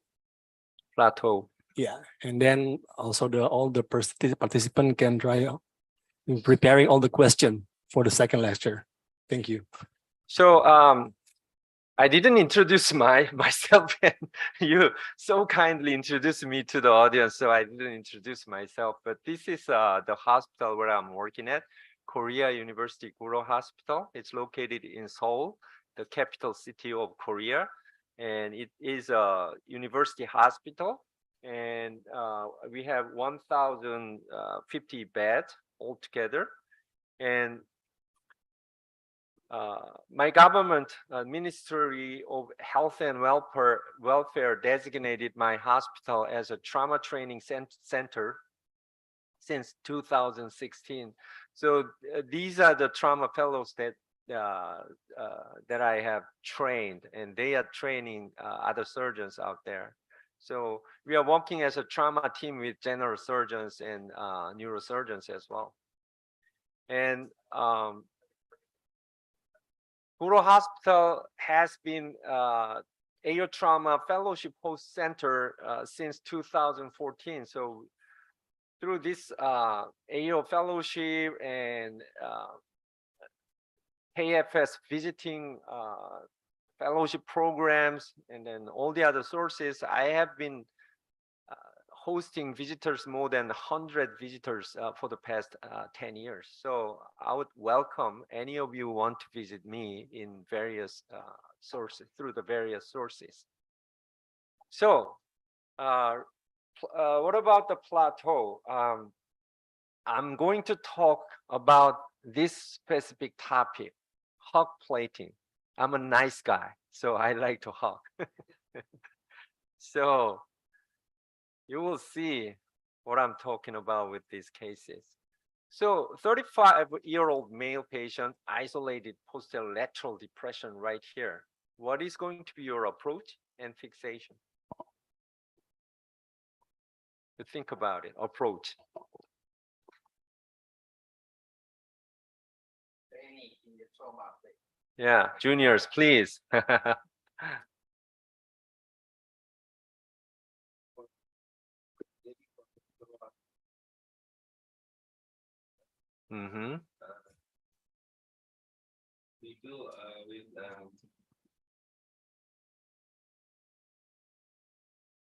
Speaker 5: Plateau.
Speaker 4: Yeah, and then also all the participant can try preparing all the question for the second lecture. Thank you.
Speaker 5: So I didn't introduce myself, and you so kindly introduced me to the audience, so I didn't introduce myself. But this is the hospital where I'm working at, Korea University Guro Hospital. It's located in Seoul, the capital city of Korea, and it is a university hospital. And we have 1,050 beds altogether. And my government, Ministry of Health and Welfare designated my hospital as a trauma training center since 2016. So these are the trauma fellows that I have trained, and they are training other surgeons out there. So we are working as a trauma team with general surgeons and neurosurgeons as well. And Guro Hospital has been AO Trauma Fellowship Host Center since 2014. So through this AO Fellowship and KFS visiting fellowship programs, and then all the other sources, I have been hosting visitors, more than 100 visitors for the past 10 years. So I would welcome any of you who want to visit me in various sources, through the various sources. So what about the plateau? I'm going to talk about this specific topic, hug plating. I'm a nice guy, so I like to hug. So you will see what I'm talking about with these cases. So 35-year-old male patient, isolated posterolateral depression right here. What is going to be your approach and fixation? To think about it, approach. Yeah, juniors, please. Mm-hmm.
Speaker 1: We do with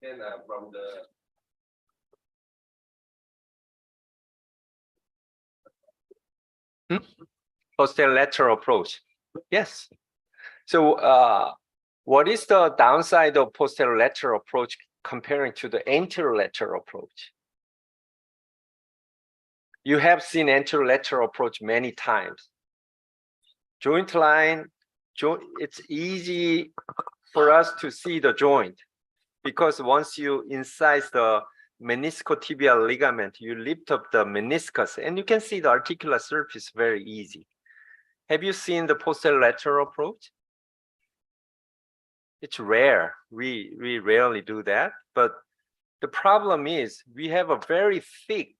Speaker 1: then from the
Speaker 5: Posterolateral approach. Yes. So what is the downside of posterolateral approach comparing to the anterolateral approach? You have seen anterolateral approach many times. Joint line, it's easy for us to see the joint, because once you incise the meniscotibial ligament, you lift up the meniscus and you can see the articular surface very easy. Have you seen the posterolateral approach? It's rare. We rarely do that, but the problem is we have a very thick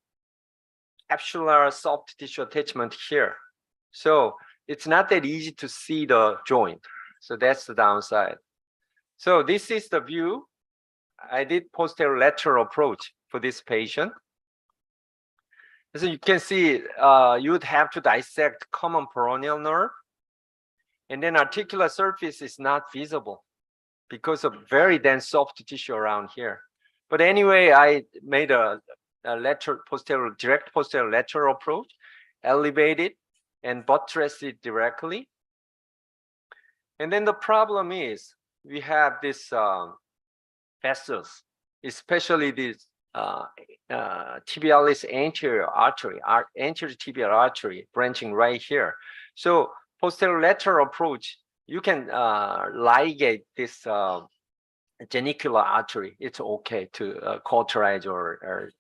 Speaker 5: capsular soft tissue attachment here. So it's not that easy to see the joint. So that's the downside. So this is the view. I did posterolateral approach for this patient. So you can see you would have to dissect common peroneal nerve, and then articular surface is not visible because of very dense soft tissue around here. But anyway, I made a lateral posterior, direct posterolateral approach, elevate it and buttress it directly. And then the problem is we have this vessels, especially this tibialis anterior artery, anterior tibial artery branching right here. So posterolateral approach, you can ligate this genicular artery. It's okay to cauterize or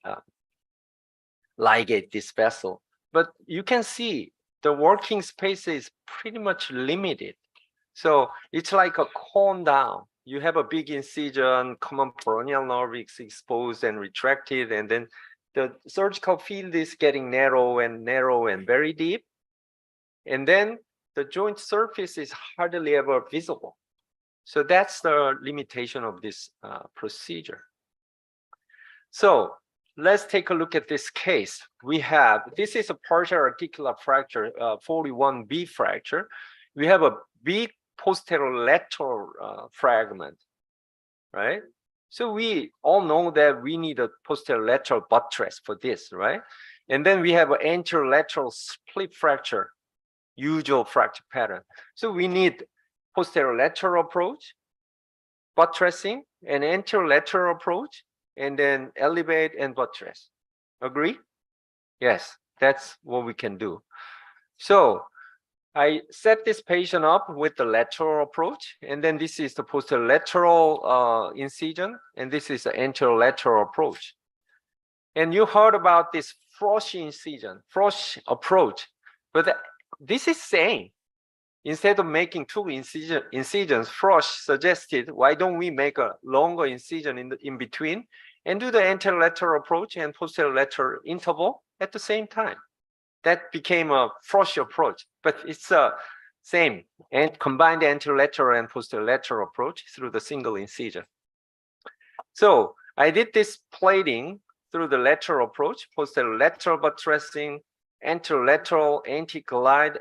Speaker 5: ligate this vessel. But you can see the working space is pretty much limited. So it's like a cone down. You have a big incision, common peroneal nerve is exposed and retracted, and then the surgical field is getting narrow and very deep. And then the joint surface is hardly ever visible. So that's the limitation of this procedure. So let's take a look at this case. We have, this is a partial articular fracture, 41B fracture. We have a big posterolateral fragment, right? So we all know that we need a posterolateral buttress for this, right? And then we have an anterolateral split fracture, usual fracture pattern. So we need posterolateral approach, buttressing, and anterolateral approach, and then elevate and buttress. Agree? Yes, that's what we can do. So I set this patient up with the lateral approach, and then this is the posterolateral incision, and this is the anterolateral approach. And you heard about this Frosch incision, Frosch approach, but this is same. Instead of making two incisions, Frosch suggested, why don't we make a longer incision in between and do the anterolateral approach and posterolateral interval at the same time? That became a Frosch approach, but it's the same and combined anterolateral and posterolateral approach through the single incision. So I did this plating through the lateral approach, posterolateral buttressing, anterolateral anti-glide,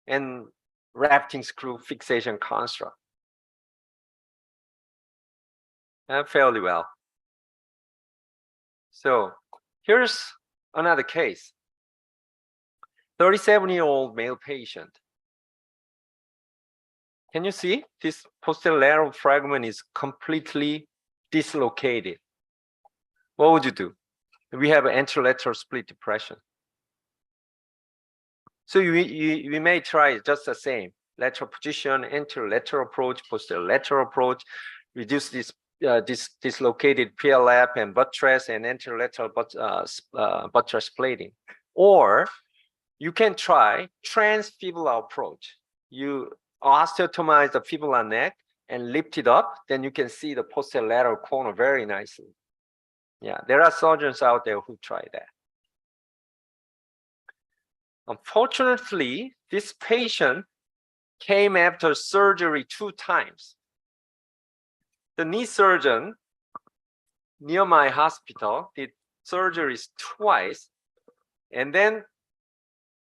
Speaker 5: and rafting screw fixation construct. Fairly well. So here's another case. 37-year-old male patient. Can you see this posterolateral fragment is completely dislocated? What would you do? We have an anterolateral split depression. So we may try just the same lateral position, anterolateral approach, posterolateral approach, reduce this dislocated PLF and buttress and anterolateral buttress plating. Or you can try transfibular approach. You osteotomize the fibular neck and lift it up, then you can see the posterolateral corner very nicely. Yeah, there are surgeons out there who try that. Unfortunately, this patient came after surgery 2 times. The knee surgeon near my hospital did surgeries twice and then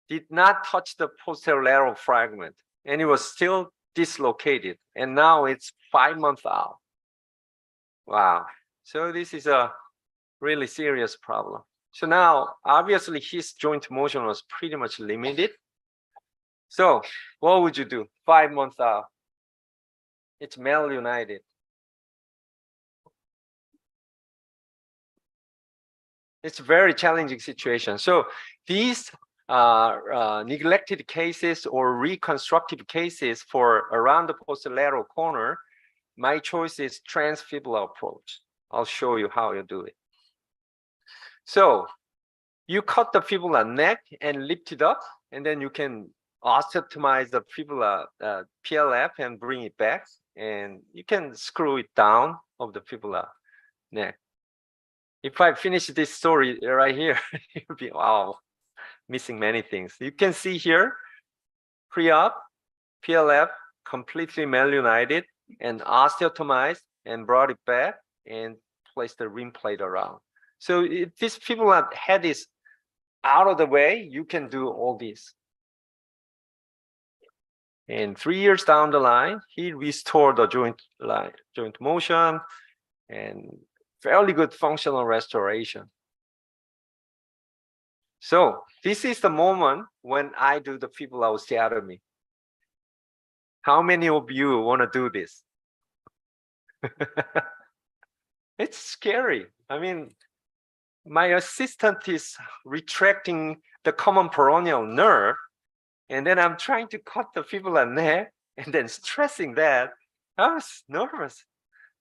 Speaker 5: did not touch the posterolateral fragment, and it was still dislocated, and now it's 5 months out. Wow. So this is a really serious problem. So now, obviously, his joint motion was pretty much limited. So what would you do? 5 months out. It's malunited. It's a very challenging situation. So these neglected cases or reconstructive cases for around the posterolateral corner, my choice is transfibular approach. I'll show you how you do it. So you cut the fibula neck and lift it up, and then you can osteotomize the fibula PLF and bring it back, and you can screw it down of the fibula neck. if I finish this story right here, you'll be, wow, missing many things. You can see here, pre-op, PLF, completely malunited and osteotomized and brought it back and placed the rim plate around. So if these people have had this out of the way, you can do all this. And 3 years down the line, he restored the joint motion and fairly good functional restoration. So this is the moment when I do the fibular osteotomy. How many of you want to do this? It's scary. I mean, my assistant is retracting the common peroneal nerve, and then I'm trying to cut the fibular neck and then stressing that. I was nervous.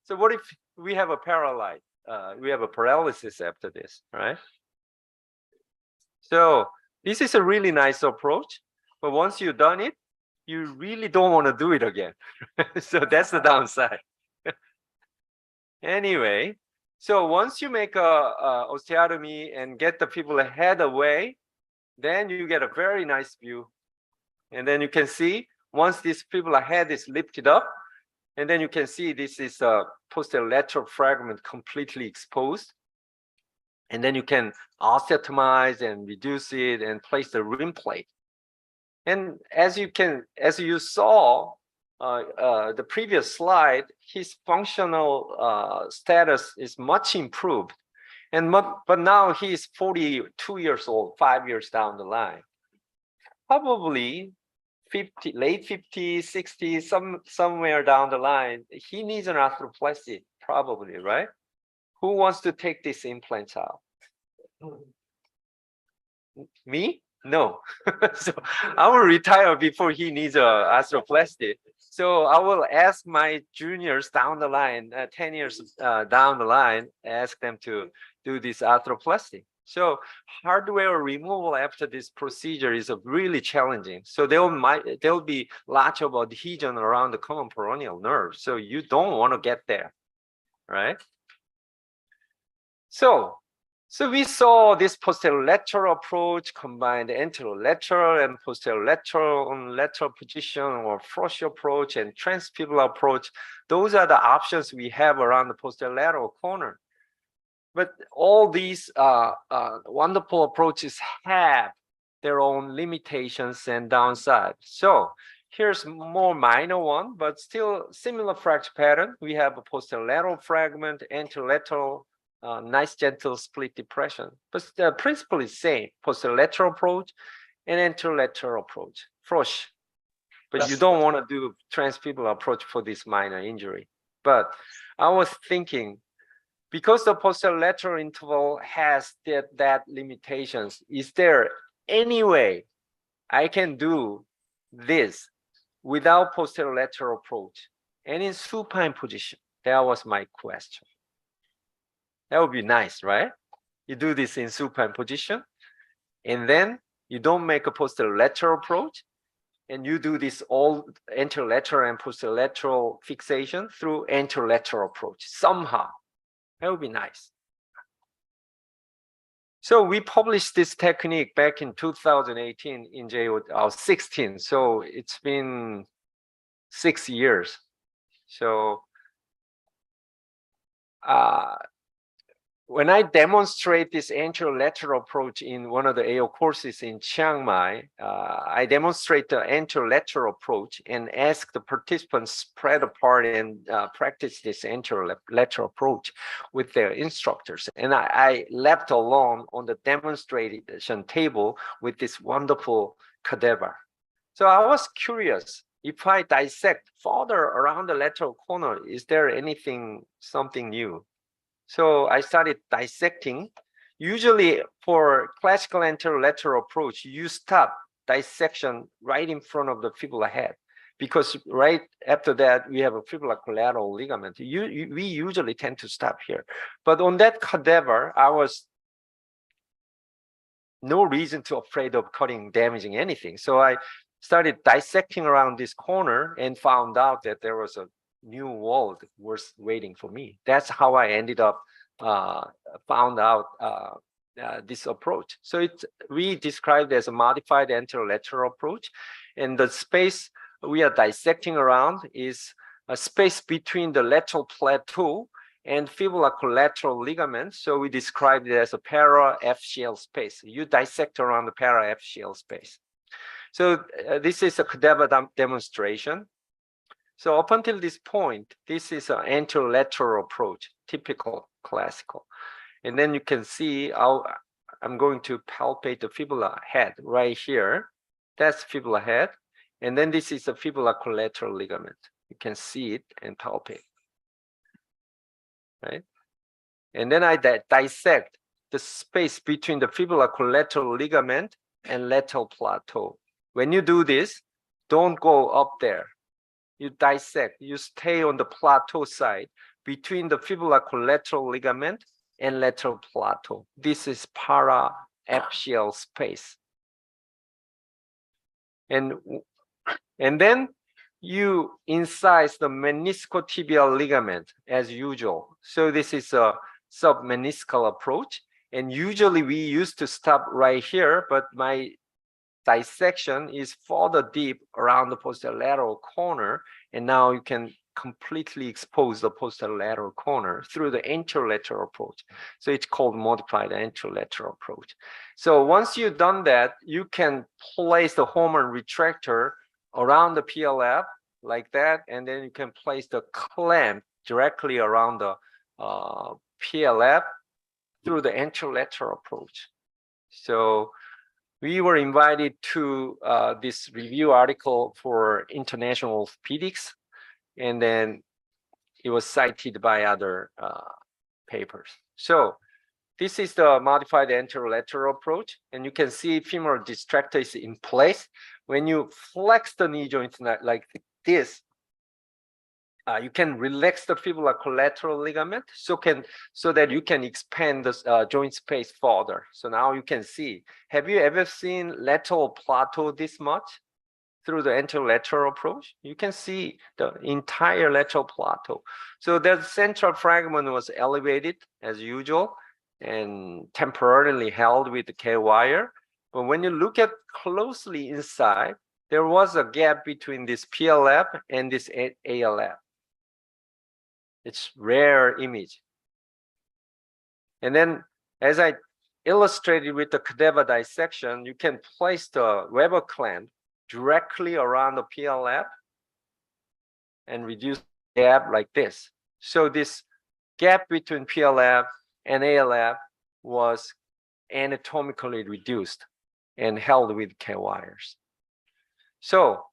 Speaker 5: So what if we have a paralysis? We have a paralysis after this, right? So this is a really nice approach, but once you've done it, you really don't want to do it again. So that's the downside. Anyway, so once you make a osteotomy and get the fibula head away, then you get a very nice view. And then you can see once this fibula head is lifted up, and then you can see this is a posterolateral fragment completely exposed. And then you can osteotomize and reduce it and place the rim plate. And as you saw the previous slide, his functional status is much improved. But now he's 42 years old, 5 years down the line. Probably 50, late 50s, 60s, somewhere down the line, he needs an arthroplasty, probably, right? Who wants to take this implant out? Me? No. So I will retire before he needs a arthroplasty. So I will ask my juniors down the line, 10 years down the line, ask them to do this arthroplasty. So hardware removal after this procedure is really challenging. So there'll be lots of adhesion around the common peroneal nerve. So you don't want to get there, right? So we saw this posterolateral approach combined anterolateral and posterolateral on lateral position, or Frosch approach and transfibular approach. Those are the options we have around the posterolateral corner. But all these wonderful approaches have their own limitations and downsides. So here's more minor one, but still similar fracture pattern. We have a posterolateral fragment, anterolateral, nice gentle split depression. But the principle is same: posterolateral approach and anterolateral approach. Frosch. But you don't want to do transfibular approach for this minor injury. But I was thinking, because the posterolateral interval has that limitations, is there any way I can do this without posterolateral approach and in supine position? That was my question. That would be nice, right? You do this in supine position, and then you don't make a posterolateral approach, and you do this all anterolateral and posterolateral fixation through anterolateral approach somehow. That would be nice. So we published this technique back in 2018 in JO 16. So it's been 6 years. So when I demonstrate this anterolateral approach in one of the AO courses in Chiang Mai, I demonstrate the anterolateral approach and ask the participants spread apart and practice this anterolateral approach with their instructors. And I left alone on the demonstration table with this wonderful cadaver. So I was curious, if I dissect further around the lateral corner, is there something new? So I started dissecting. Usually for classical anterolateral approach, you stop dissection right in front of the fibula head, because right after that, we have a fibula collateral ligament. We usually tend to stop here. But on that cadaver, I was no reason to afraid of cutting, damaging anything. So I started dissecting around this corner and found out that there was a new world was waiting for me. That's how I ended up found out this approach. So we described as a modified anterolateral approach, and the space we are dissecting around is a space between the lateral plateau and fibula collateral ligament. So we described it as a para-FCL space. You dissect around the para-FCL space. So this is a cadaver demonstration. So up until this point, this is an anterolateral approach, typical, classical. And then you can see how I'm going to palpate the fibula head right here. That's fibula head. And then this is a fibula collateral ligament. You can see it and palpate, right? And then I dissect the space between the fibula collateral ligament and lateral plateau. When you do this, don't go up there. You dissect, you stay on the plateau side between the fibula collateral ligament and lateral plateau. This is para-FCL space. And then you incise the meniscotibial ligament as usual. So this is a submeniscal approach. And usually we used to stop right here, but my dissection is further deep around the posterolateral corner. And now you can completely expose the posterolateral corner through the anterolateral approach. So it's called modified anterolateral approach. So once you've done that, you can place the hormone retractor around the PLF like that, and then you can place the clamp directly around the PLF through the anterolateral approach. So we were invited to this review article for International Orthopedics, and then it was cited by other papers. So this is the modified anterolateral approach, and you can see femoral distractor is in place. When you flex the knee joint like this, you can relax the fibula collateral ligament so that you can expand the joint space further. So now you can see. Have you ever seen lateral plateau this much through the anterolateral approach? You can see the entire lateral plateau. So the central fragment was elevated as usual and temporarily held with the K-wire. But when you look at closely inside, there was a gap between this PLF and this ALF. It's rare image. And then as I illustrated with the cadaver dissection, you can place the Weber clamp directly around the PLF and reduce the gap like this. So this gap between PLF and ALF was anatomically reduced and held with K-wires. So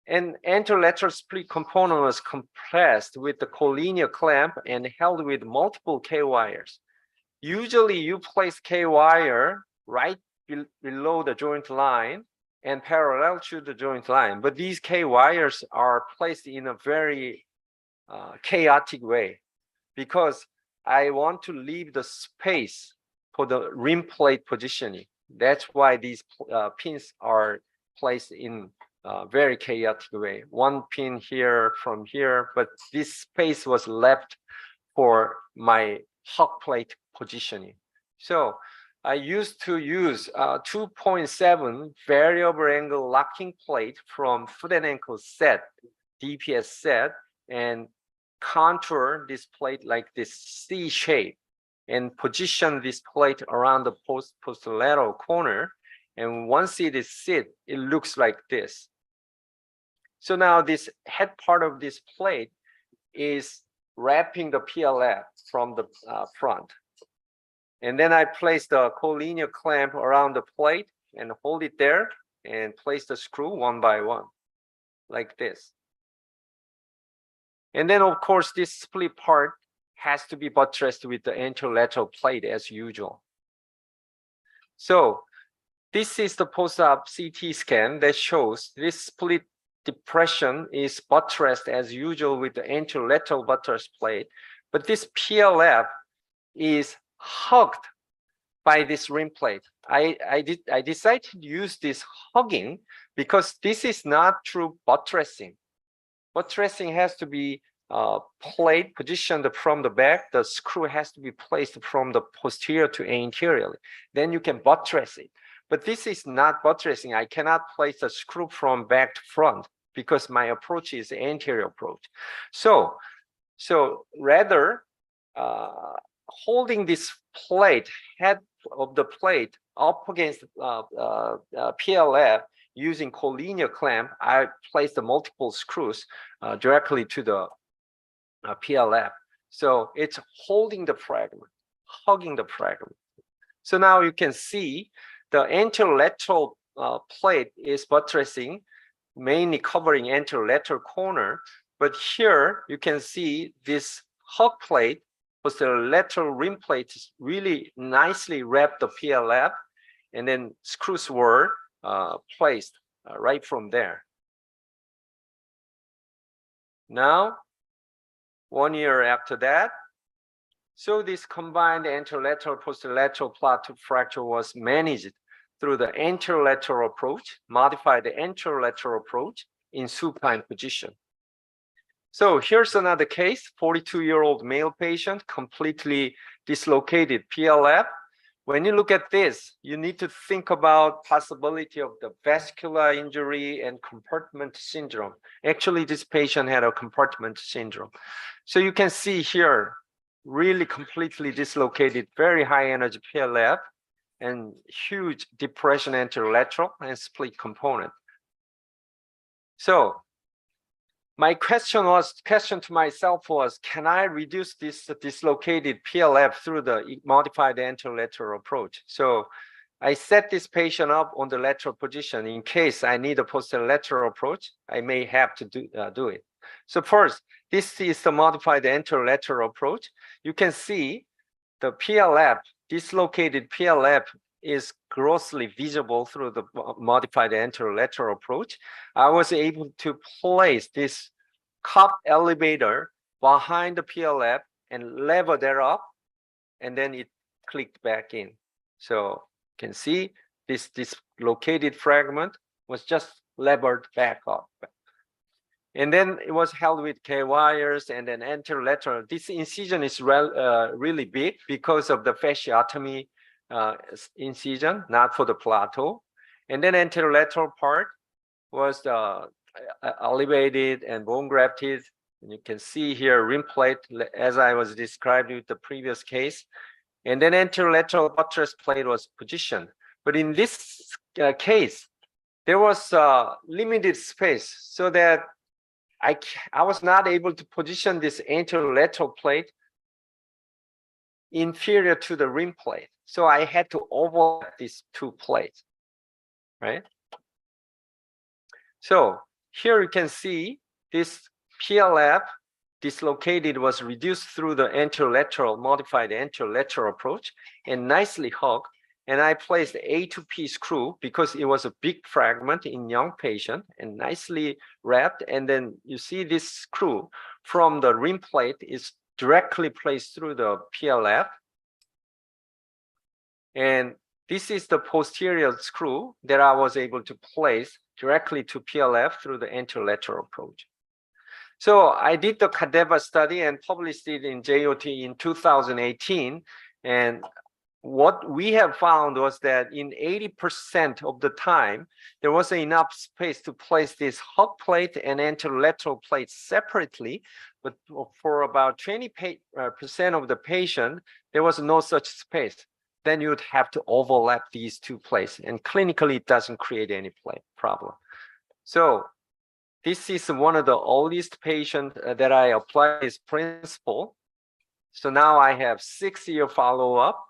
Speaker 5: an anterolateral split component was compressed with the collinear clamp and held with multiple K-wires. Usually you place K-wire right below the joint line and parallel to the joint line, but these K-wires are placed in a very chaotic way because I want to leave the space for the rim plate positioning. That's why these pins are placed in very chaotic way. One pin here from here, but this space was left for my hot plate positioning. So I used to use 2.7 variable angle locking plate from foot and ankle set, DPS set, and contour this plate like this C shape and position this plate around the posterolateral corner. And once it is sit, it looks like this. So now this head part of this plate is wrapping the PLF from the front. And then I place the collinear clamp around the plate and hold it there and place the screw one by one, like this. And then of course, this split part has to be buttressed with the anterolateral plate as usual. So this is the post-op CT scan that shows this split depression is buttressed as usual with the anterolateral buttress plate, but this PLF is hugged by this rim plate. I decided to use this hugging because this is not true buttressing. Buttressing has to be plate positioned from the back, the screw has to be placed from the posterior to anteriorly. Then you can buttress it. But this is not buttressing. I cannot place a screw from back to front because my approach is anterior approach. So rather, holding this plate, head of the plate up against PLF using collinear clamp, I place the multiple screws directly to the PLF. So it's holding the fragment, hugging the fragment. So now you can see the anterolateral plate is buttressing, mainly covering anterolateral corner. But here you can see this hug plate, posterolateral rim plate, is really nicely wrapped the PLF, and then screws were placed right from there. Now, 1 year after that, so this combined anterolateral posterolateral plateau fracture was managed through the anterolateral approach, modified the anterolateral approach in supine position. So here's another case, 42-year-old male patient, completely dislocated PLF. When you look at this, you need to think about possibility of the vascular injury and compartment syndrome. Actually, this patient had a compartment syndrome. So you can see here, really completely dislocated, very high energy PLF and huge depression anterolateral and split component. So my question to myself was, can I reduce this dislocated PLF through the modified anterolateral approach? So I set this patient up on the lateral position in case I need a posterolateral approach. I may have to do it. So first, this is the modified anterolateral approach. You can see the PLF, dislocated PLF, is grossly visible through the modified anterolateral approach. I was able to place this cup elevator behind the PLF and lever that up, and then it clicked back in. So you can see this dislocated fragment was just levered back up. And then it was held with K-wires and then anterolateral. This incision is really big because of the fasciotomy incision, not for the plateau. And then anterolateral part was elevated and bone grafted. And you can see here rim plate, as I was described with the previous case. And then anterolateral buttress plate was positioned. But in this case, there was limited space so that I was not able to position this anterolateral plate inferior to the rim plate. So I had to overlap these two plates, right? So here you can see this PLF dislocated was reduced through the anterolateral, modified anterolateral approach and nicely hugged. And I placed the A to P screw because it was a big fragment in young patient and nicely wrapped. And then you see this screw from the rim plate is directly placed through the PLF. And this is the posterior screw that I was able to place directly to PLF through the anterolateral approach. So I did the cadaver study and published it in JOT in 2018. And what we have found was that in 80% of the time, there was enough space to place this hub plate and anterolateral plate separately. But for about 20% of the patient, there was no such space. Then you'd have to overlap these two plates. And clinically, it doesn't create any problem. So this is one of the oldest patients that I applied this principle. So now I have 6-year follow-up.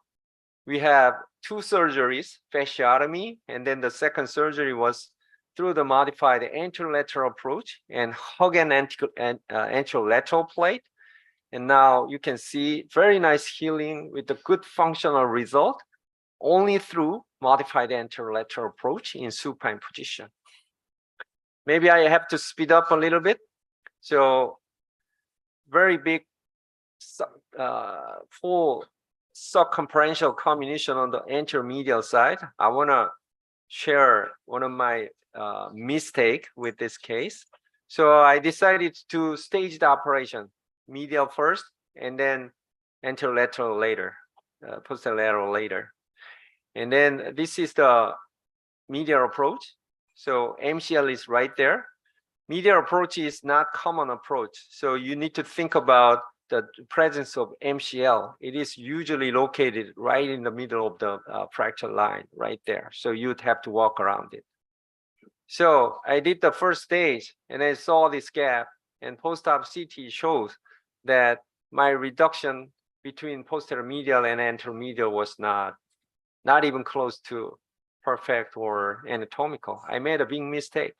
Speaker 5: We have 2 surgeries, fasciotomy, and then the second surgery was through the modified anterolateral approach and hug and anterolateral plate. And now you can see very nice healing with a good functional result only through modified anterolateral approach in supine position. Maybe I have to speed up a little bit. So very big full subconferential comminution on the anteromedial side. I want to share one of my mistake with this case. So I decided to stage the operation, medial first, and then anterolateral later, posterolateral later. And then this is the medial approach. So MCL is right there. Medial approach is not common approach. So you need to think about the presence of MCL. It is usually located right in the middle of the fracture line, right there. So you'd have to walk around it. So I did the first stage and I saw this gap, and post-op CT shows that my reduction between posterior medial and anteromedial was not even close to perfect or anatomical. I made a big mistake.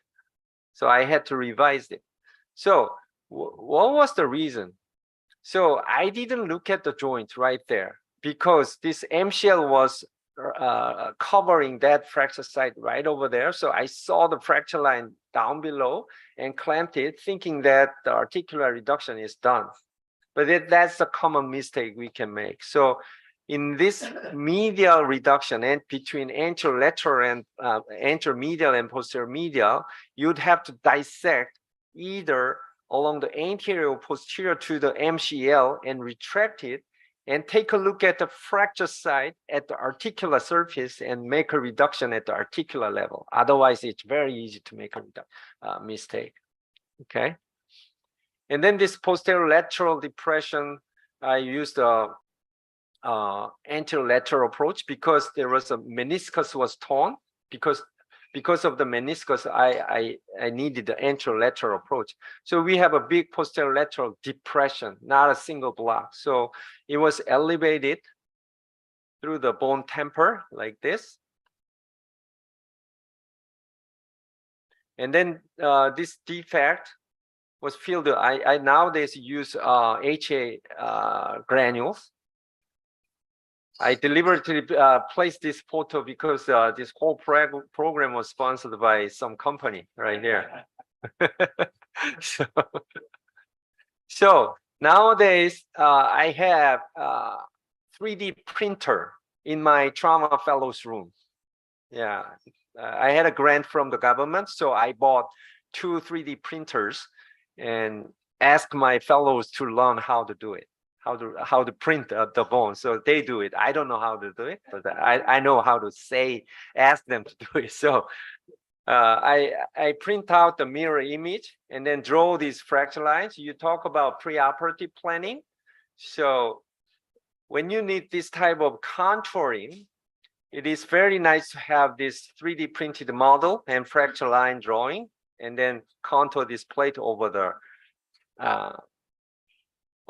Speaker 5: So I had to revise it. So what was the reason? So I didn't look at the joint right there because this MCL was covering that fracture site right over there. So I saw the fracture line down below and clamped it, thinking that the articular reduction is done. But that's a common mistake we can make. So in this medial reduction and between anterolateral and anteromedial and posterior medial, you'd have to dissect either along the anterior or posterior to the MCL and retract it and take a look at the fracture site at the articular surface and make a reduction at the articular level. Otherwise, it's very easy to make a mistake, okay? And then this posterolateral depression, I used a anterolateral approach because there was a meniscus was torn. Because of the meniscus, I needed the anterolateral approach. So we have a big posterolateral depression, not a single block. So it was elevated through the bone temper like this. And then this defect was filled. I nowadays use HA granules. I deliberately placed this photo because this whole program was sponsored by some company right here. So nowadays, I have 3D printer in my trauma fellows room. Yeah, I had a grant from the government, so I bought 2 3D printers and asked my fellows to learn how to do it. How to print the bone. So they do it. I don't know how to do it, but I know how to ask them to do it. So I print out the mirror image and then draw these fracture lines. You talk about preoperative planning. So when you need this type of contouring, it is very nice to have this 3D printed model and fracture line drawing, and then contour this plate over the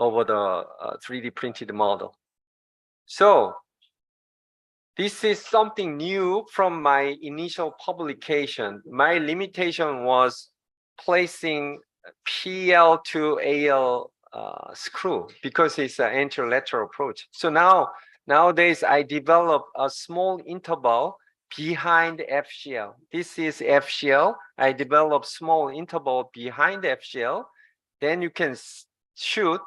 Speaker 5: 3D printed model. So this is something new from my initial publication. My limitation was placing PL to AL screw because it's an anterolateral approach. So nowadays I develop a small interval behind FCL. This is FCL. I develop small interval behind FCL. Then you can shoot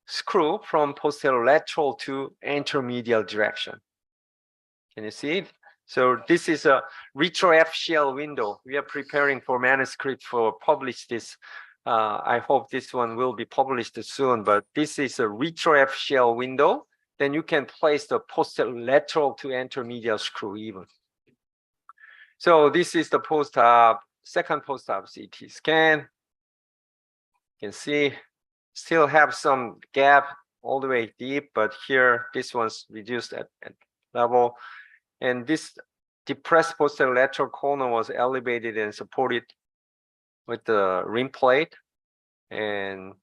Speaker 5: screw from posterolateral to anteromedial direction. Can you see it? So this is a retro FCL window. We are preparing for manuscript for publish this. I hope this one will be published soon, but this is a retro FCL window. Then you can place the posterolateral to anteromedial screw even. So this is the post-op, second post-op CT scan. You can see still have some gap all the way deep, but here this one's reduced at level. And this depressed posterolateral corner was elevated and supported with the rim plate, and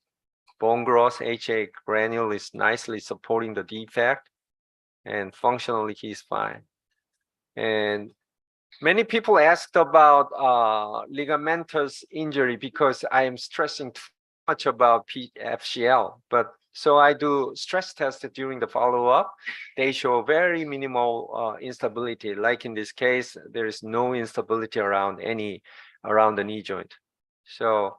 Speaker 5: bone growth HA granule is nicely supporting the defect, and functionally he's fine. And many people asked about ligamentous injury because I am stressing too much about FCL, but so I do stress tests during the follow-up. They show very minimal instability. Like in this case, there is no instability around the knee joint. So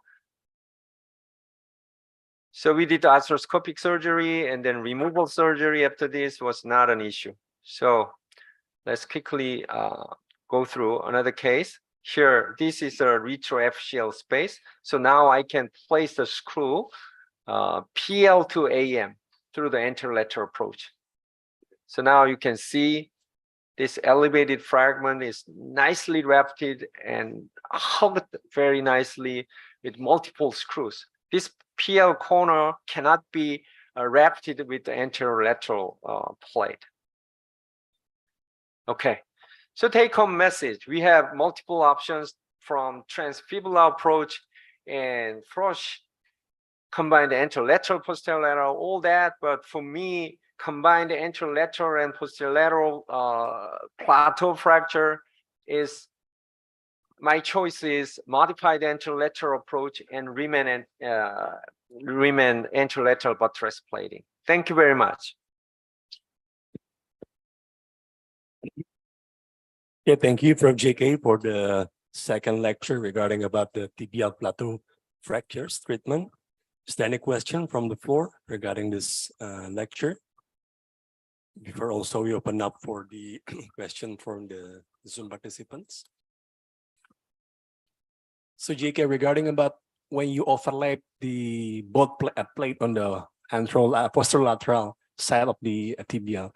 Speaker 5: we did arthroscopic surgery, and then removal surgery after this was not an issue. So let's quickly go through another case. here, this is a retroepiphyseal space. So now I can place the screw PL to AM through the anterolateral approach. So now you can see this elevated fragment is nicely wrapped and hugged very nicely with multiple screws. This PL corner cannot be wrapped with the anterolateral plate. Okay, so take-home message. We have multiple options from transfibular approach and Prof combine the anterolateral, posterolateral, all that. But for me, combine the anterolateral and posterolateral plateau fracture is my choice is modified anterolateral approach and remain anterolateral buttress plating. Thank you very much.
Speaker 4: Yeah, thank you, Prof. JK, for the second lecture regarding about the tibial plateau fractures treatment. Is there any question from the floor regarding this lecture? Before also we open up for the question from the Zoom participants. So JK, regarding about when you overlap the both plate on the posterolateral side of the tibial,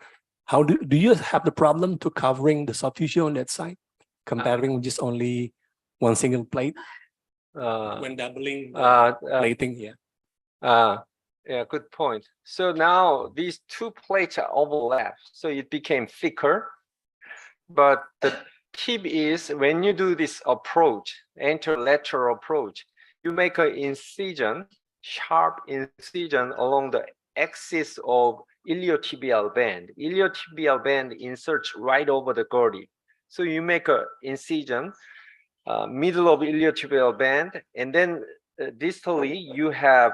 Speaker 4: how do you have the problem to covering the soft tissue on that side, comparing just only one single plate when doubling plating?
Speaker 5: Yeah, good point. So now these two plates are overlapped, so it became thicker. But the tip is when you do this approach, anterolateral approach, you make an incision, sharp incision along the axis of iliotibial band. Iliotibial band inserts right over the girdle. So you make an incision, middle of iliotibial band, and then distally you have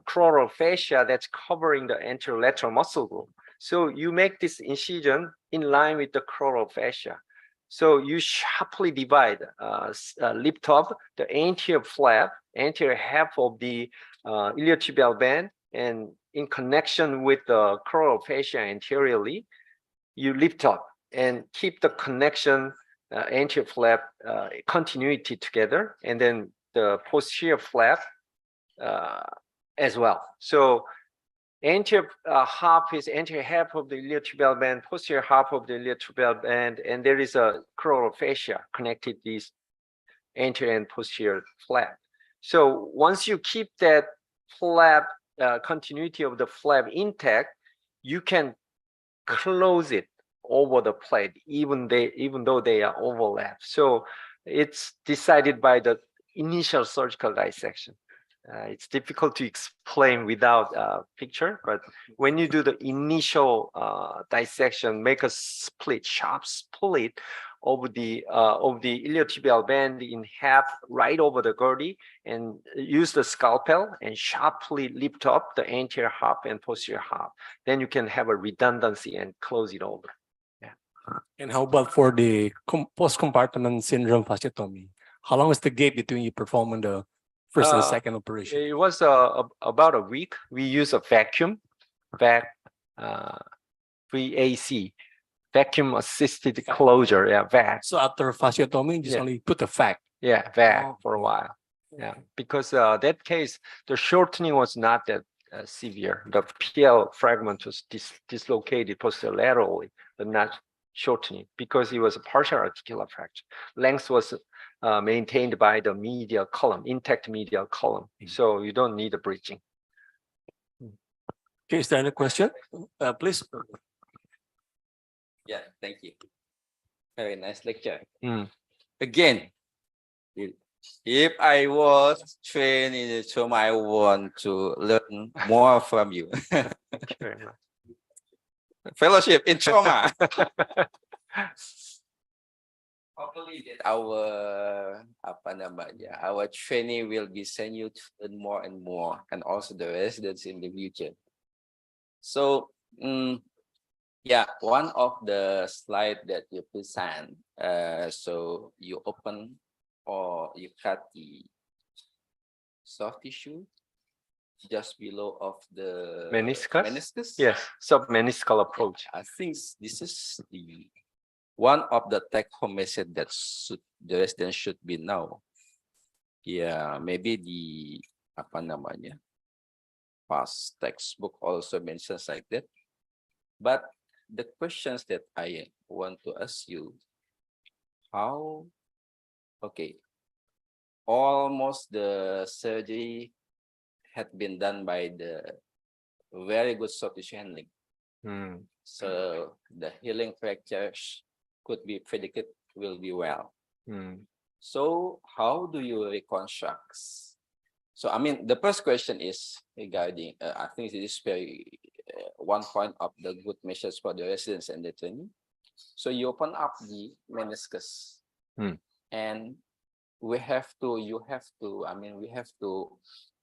Speaker 5: crural fascia that's covering the anterolateral muscle group. So you make this incision in line with the crural fascia. So you sharply divide, lift up the anterior flap, anterior half of the iliotibial band, and in connection with the crural fascia anteriorly, you lift up and keep the connection anterior flap continuity together, and then the posterior flap as well. So anterior half is anterior half of the iliotibial band, posterior half of the iliotibial band, and there is a crural fascia connected these anterior and posterior flap. So once you keep that flap continuity of the flap intact, you can close it over the plate, even though they are overlapped. So it's decided by the initial surgical dissection. It's difficult to explain without a picture, but when you do the initial dissection, make a split, sharp split of the iliotibial band in half right over the girdle, and use the scalpel and sharply lift up the anterior half and posterior half. Then you can have a redundancy and close it over. Yeah.
Speaker 4: And how about for the post-compartment syndrome fasciotomy? How long is the gap between you performing the first and second operation?
Speaker 5: It was about a week. We use a vacuum, VAC, vacuum assisted closure. Yeah, VAC.
Speaker 4: So after fasciotomy, just only put a VAC.
Speaker 5: Yeah, VAC for a while. Yeah, because that case, the shortening was not that severe. The PL fragment was dislocated posterolaterally, but not shortening because it was a partial articular fracture. Length was maintained by the medial column, intact medial column. So you don't need a bridging.
Speaker 4: Okay, is there any question? Please.
Speaker 6: Yeah, thank you. Very nice lecture. Again, if I was trained in trauma, I want to learn more from you.
Speaker 5: Thank you very much.
Speaker 6: Fellowship in trauma. Hopefully that our training will be send you to learn more and more, and also the residents in the future. So yeah, one of the slide that you present, so you open or you cut the soft tissue just below of the
Speaker 5: Meniscus?
Speaker 6: meniscus.
Speaker 5: Yes, submeniscal approach.
Speaker 6: I think this is the
Speaker 1: one of the take-home message that the resident should be know. Yeah, maybe the apa namanya, past textbook also mentions like that. But the questions that I want to ask you, how, okay, almost the surgery had been done by the very good soft tissue handling. So the healing fractures could be predicted will be well. So how do you reconstruct? So I mean, the first question is regarding, I think it is very one point of the good measures for the residents and the trainee. So you open up the meniscus, and we have to, we have to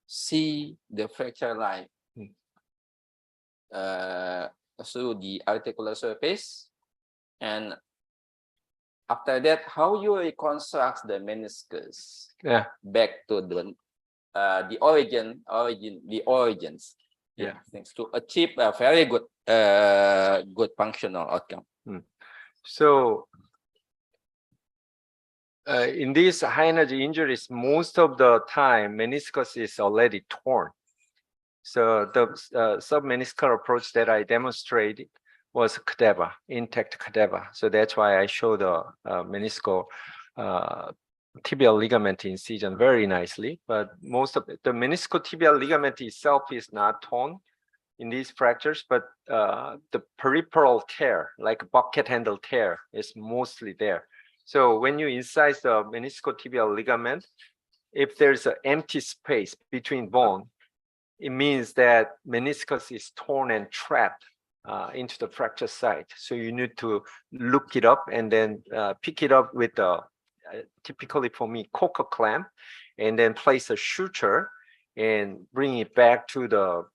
Speaker 1: see the fracture line through the articular surface, and after that, how you reconstruct the meniscus back to the origins. Yeah, thanks to achieve a very good good functional outcome.
Speaker 5: So in these high energy injuries, most of the time meniscus is already torn. So the submeniscal approach that I demonstrated was cadaver, intact cadaver. So that's why I show the meniscal tibial ligament incision very nicely. But most of the meniscotibial ligament itself is not torn in these fractures, but the peripheral tear, like bucket handle tear, is mostly there. So when you incise the meniscotibial ligament, if there's an empty space between bone, it means that meniscus is torn and trapped into the fracture site. So you need to look it up and then pick it up with the, typically for me, coca clamp, and then place a suture and bring it back to the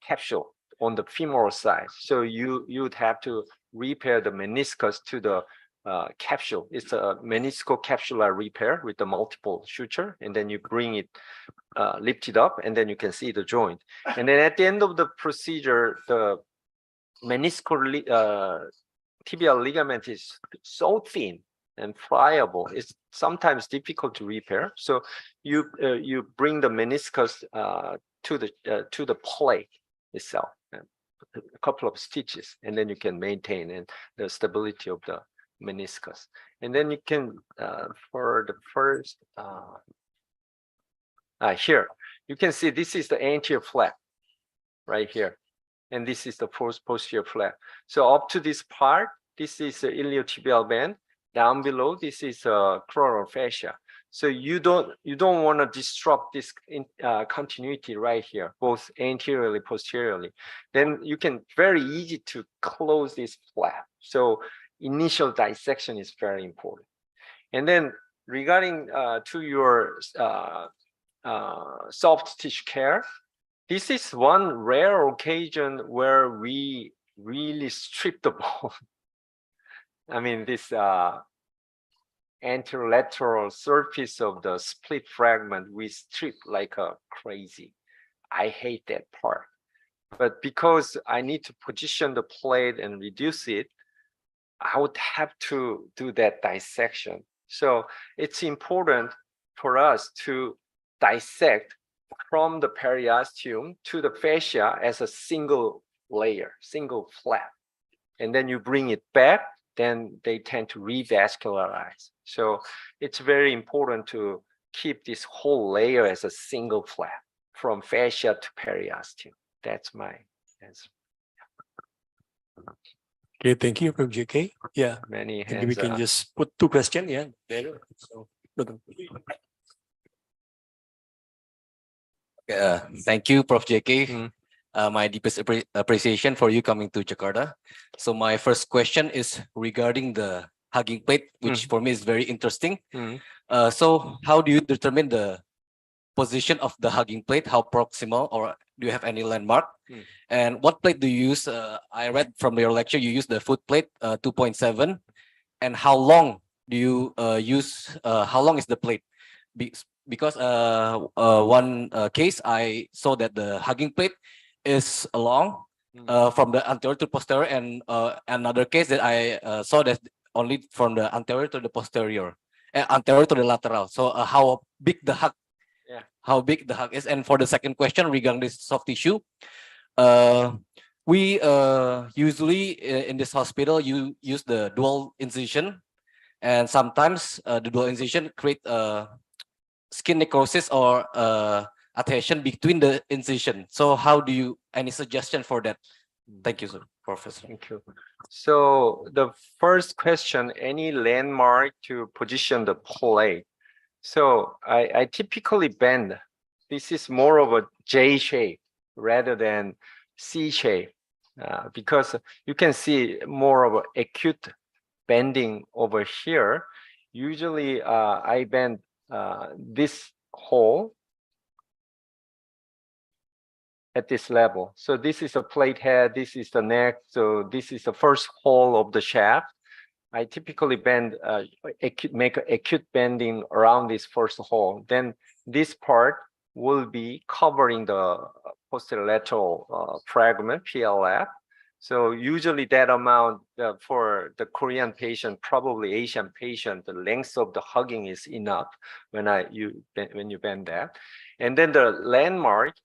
Speaker 5: capsule on the femoral side. So you would have to repair the meniscus to the capsule. It's a meniscocapsular repair with the multiple suture, and then you bring it, lift it up, and then you can see the joint. And then at the end of the procedure, the meniscotibial ligament is so thin and pliable, it's sometimes difficult to repair. So you bring the meniscus to the plate itself, a couple of stitches, and then you can maintain the stability of the meniscus. And then you can for the first here you can see this is the anterior flap right here, and this is the posterior flap. So up to this part, this is the iliotibial band. Down below, this is crural fascia. So you don't want to disrupt this continuity right here, both anteriorly, posteriorly. Then you can very easy to close this flap. So initial dissection is very important. And then regarding to your soft tissue care, this is one rare occasion where we really strip the bone. I mean, this anterolateral surface of the split fragment, we strip like a crazy. I hate that part. But because I need to position the plate and reduce it, I would have to do that dissection. So it's important for us to dissect from the periosteum to the fascia as a single layer, single flap. And then you bring it back, then they tend to revascularize. So it's very important to keep this whole layer as a single flap from fascia to periosteum. That's my answer.
Speaker 4: Okay, thank you, Prof. JK. Yeah,
Speaker 5: Many
Speaker 4: maybe we
Speaker 5: hands
Speaker 4: can just put two questions. Yeah, there. So,
Speaker 6: thank you, Prof. JK. My deepest appreciation for you coming to Jakarta. So my first question is regarding the hugging plate, which for me is very interesting. So how do you determine the position of the hugging plate? How proximal, or do you have any landmark? And what plate do you use? I read from your lecture you use the foot plate 2.7. And how long do you use? How long is the plate? Because one case I saw that the hugging plate is long from the anterior to posterior, and another case that I saw that
Speaker 7: only from the anterior to the posterior, anterior to the lateral. So how big the hug?
Speaker 5: Yeah.
Speaker 7: How big the hug is? And for the second question regarding this soft tissue, we usually in this hospital you use the dual incision, and sometimes the dual incision create skin necrosis or adhesion between the incision. So how do you, any suggestion for that? Thank you, sir, Professor.
Speaker 5: Thank you. So the first question, any landmark to position the plate? So I typically bend. This is more of a J shape rather than C shape, because you can see more of an acute bending over here. Usually I bend this hole at this level. So this is the plate head, this is the neck, so this is the first hole of the shaft. I typically bend, make an acute bending around this first hole. Then this part will be covering the posterolateral fragment, PLF. So usually that amount for the Korean patient, probably Asian patient, the length of the hugging is enough when you bend that. And then the landmark,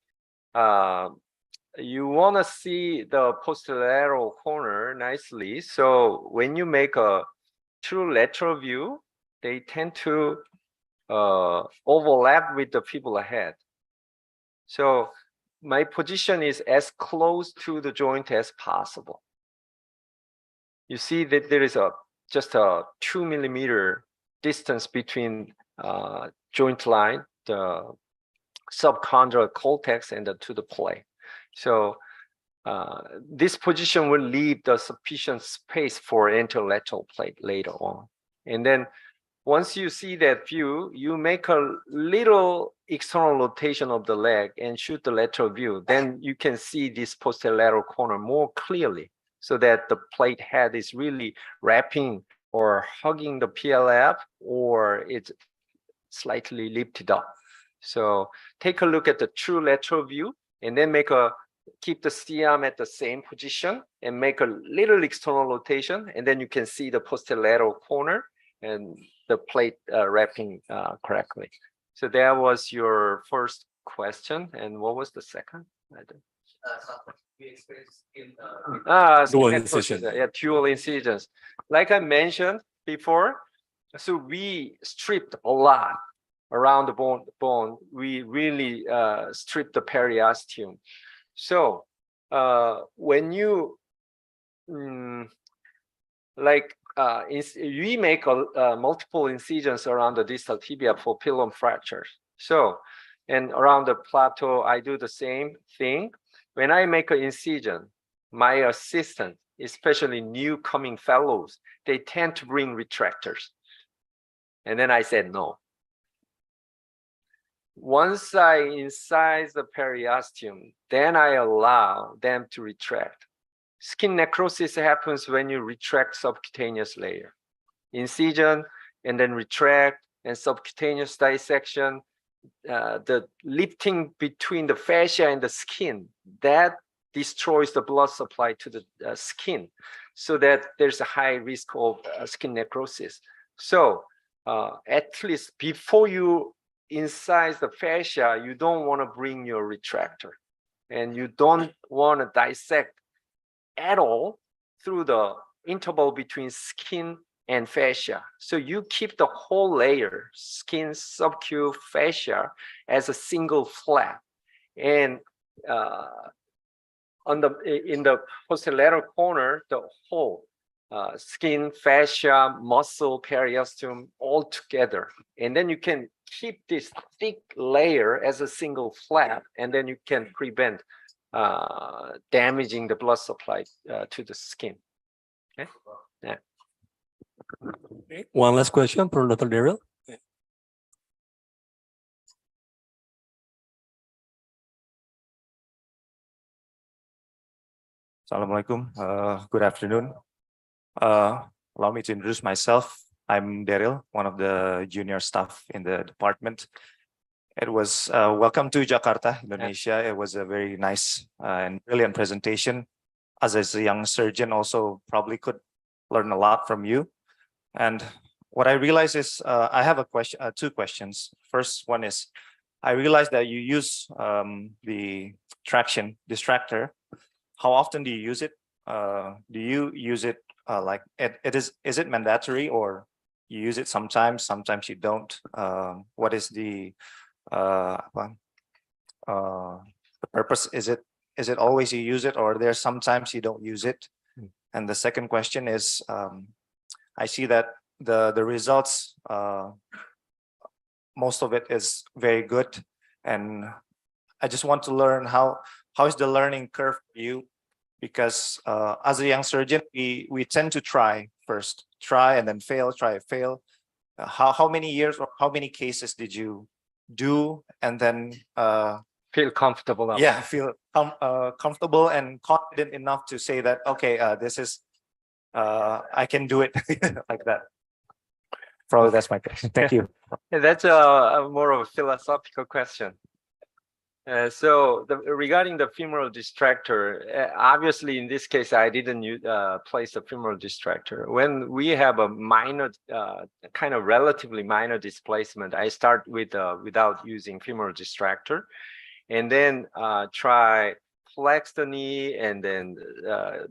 Speaker 5: you want to see the posterolateral corner nicely. So when you make a true lateral view, they tend to overlap with the fibula head. So my position is as close to the joint as possible. You see that there is just a 2 millimeter distance between joint line, the subchondral cortex, and to the plate. So this position will leave the sufficient space for interlateral plate later on. And then once you see that view, you make a little external rotation of the leg and shoot the lateral view. Then you can see this posterolateral corner more clearly, so that the plate head is really wrapping or hugging the PLF, or it's slightly lifted up. So take a look at the true lateral view, and then keep the C-arm at the same position and make a little external rotation, and then you can see the posterolateral corner and the plate wrapping correctly. So that was your first question. And what was the second?
Speaker 7: Dual incision.
Speaker 5: Yeah, dual incisions. Like I mentioned before, so we stripped a lot around the bone. We really stripped the periosteum. So when you we make multiple incisions around the distal tibia for pilum fractures. So, and around the plateau, I do the same thing. When I make an incision, my assistant, especially new coming fellows, they tend to bring retractors. And then I said no. Once I incise the periosteum, then I allow them to retract. Skin necrosis happens when you retract subcutaneous layer. Incision and then retract and subcutaneous dissection, the lifting between the fascia and the skin, that destroys the blood supply to the skin, so that there's a high risk of skin necrosis. So at least before you incise the fascia, you don't want to bring your retractor, and you don't want to dissect at all through the interval between skin and fascia. So you keep the whole layer, skin, subcu, fascia, as a single flap. And in the posterolateral corner, the whole skin, fascia, muscle, periosteum all together. And then you can keep this thick layer as a single flap, and then you can prevent damaging the blood supply to the skin. Okay. Yeah.
Speaker 4: Okay. One last question from Dr. Daryl.
Speaker 8: Assalamualaikum. Good afternoon. Allow me to introduce myself. I'm Daryl, one of the junior staff in the department. It was welcome to Jakarta, Indonesia. It was a very nice and brilliant presentation. As a young surgeon, also probably could learn a lot from you. And what I realize is I have a question, two questions. First one is, I realize that you use the traction distractor. How often do you use it? Do you use it like is it mandatory, or you use it sometimes you don't? What is the purpose? Is it always you use it, or there's sometimes you don't use it? And the second question is, I see that the results, most of it is very good, and I just want to learn how is the learning curve for you, because as a young surgeon, we tend to try and then fail, try, fail. How many years or how many cases did you do and then
Speaker 5: feel comfortable about?
Speaker 8: Yeah, feel comfortable and confident enough to say that, okay, this is I can do it like that. Probably that's my question. Thank you.
Speaker 5: That's a more of a philosophical question. So regarding the femoral distractor, obviously in this case, I didn't place a femoral distractor. When we have a minor, kind of relatively minor displacement, I start with without using femoral distractor, and then try flex the knee and then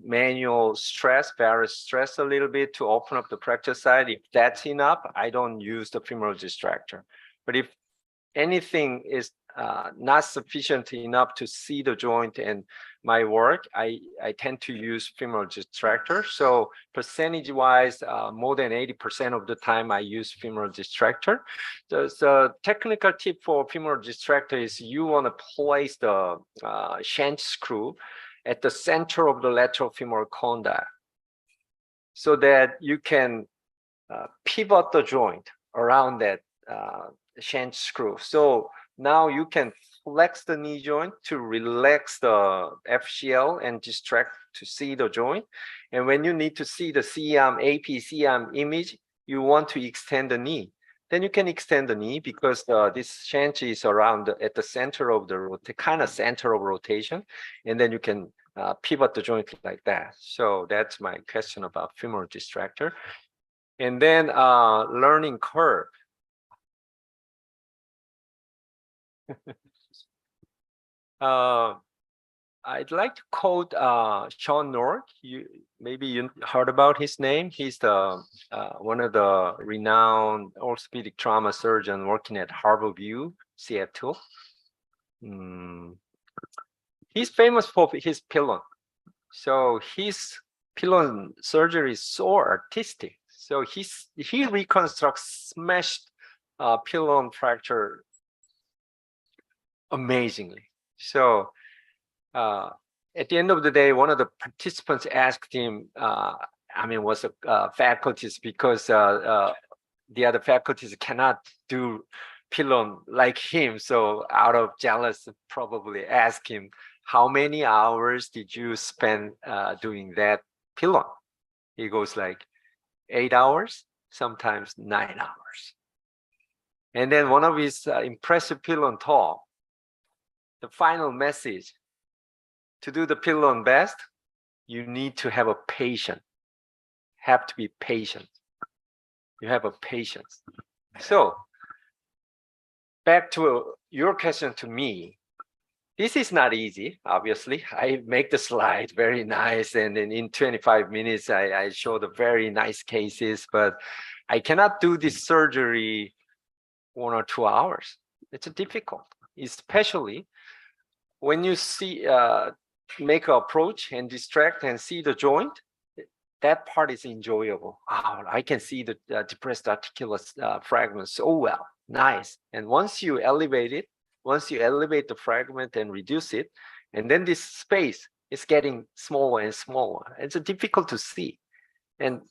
Speaker 5: manual stress, varus stress a little bit to open up the fracture side. If that's enough, I don't use the femoral distractor. But if anything is not sufficient enough to see the joint and my work, I tend to use femoral distractor. So percentage-wise, more than 80% of the time I use femoral distractor. The technical tip for femoral distractor is you want to place the shank screw at the center of the lateral femoral condyle, so that you can pivot the joint around that shank screw. So now you can flex the knee joint to relax the FCL and distract to see the joint. And when you need to see the C-arm, AP-C-arm image, you want to extend the knee. Then you can extend the knee because this shank is around at the center of the kind of center of rotation. And then you can pivot the joint like that. So that's my question about femoral distractor. And then learning curve. I'd like to quote Sean Nork. Maybe you heard about his name. He's the one of the renowned orthopedic trauma surgeon working at Harborview, Seattle. He's famous for his pilon. So his pilon surgery is so artistic. So he reconstructs smashed pilon fracture amazingly. So at the end of the day, one of the participants asked him, was a faculties, because the other faculties cannot do pilon like him. So out of jealousy, probably asked him, how many hours did you spend doing that pilon? He goes like 8 hours, sometimes 9 hours. And then one of his impressive pilon talk, the final message: to do the pilon best, you need to have a patient. Have to be patient. You have a patience. So back to your question to me. This is not easy, obviously. I make the slide very nice, and then in 25 minutes, I show the very nice cases, but I cannot do this surgery 1 or 2 hours. It's difficult, especially when you see, make an approach and distract and see the joint. That part is enjoyable. Oh, I can see the depressed articular fragments so well. Nice. And once you elevate it, once you elevate the fragment and reduce it, and then this space is getting smaller and smaller. It's difficult to see. And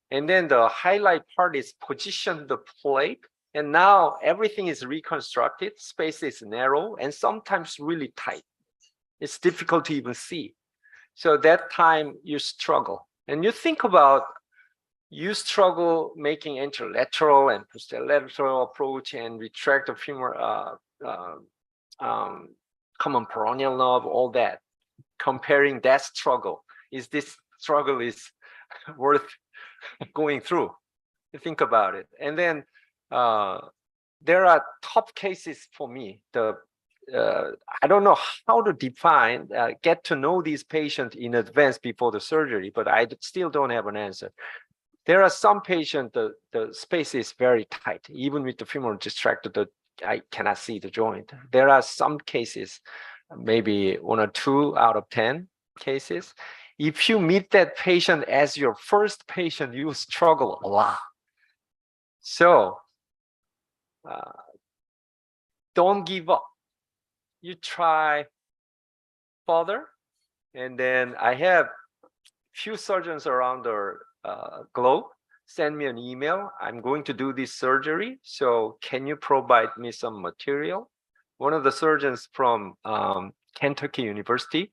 Speaker 5: then the highlight part is position the plate. And now everything is reconstructed. Space is narrow and sometimes really tight. It's difficult to even see. So that time you struggle. And you think about, you struggle making interlateral and posterolateral approach and retract the femur, common peroneal nerve, all that. Comparing that struggle, is this struggle is worth going through? Think about it. And then there are top cases for me. I don't know how to define, get to know these patients in advance before the surgery, but I still don't have an answer. There are some patients, the space is very tight. Even with the femoral distractor, I cannot see the joint. There are some cases, maybe 1 or 2 out of 10 cases. If you meet that patient as your first patient, you struggle a lot. So don't give up. You try further. And then I have few surgeons around the globe send me an email. I'm going to do this surgery. So can you provide me some material? One of the surgeons from Kentucky University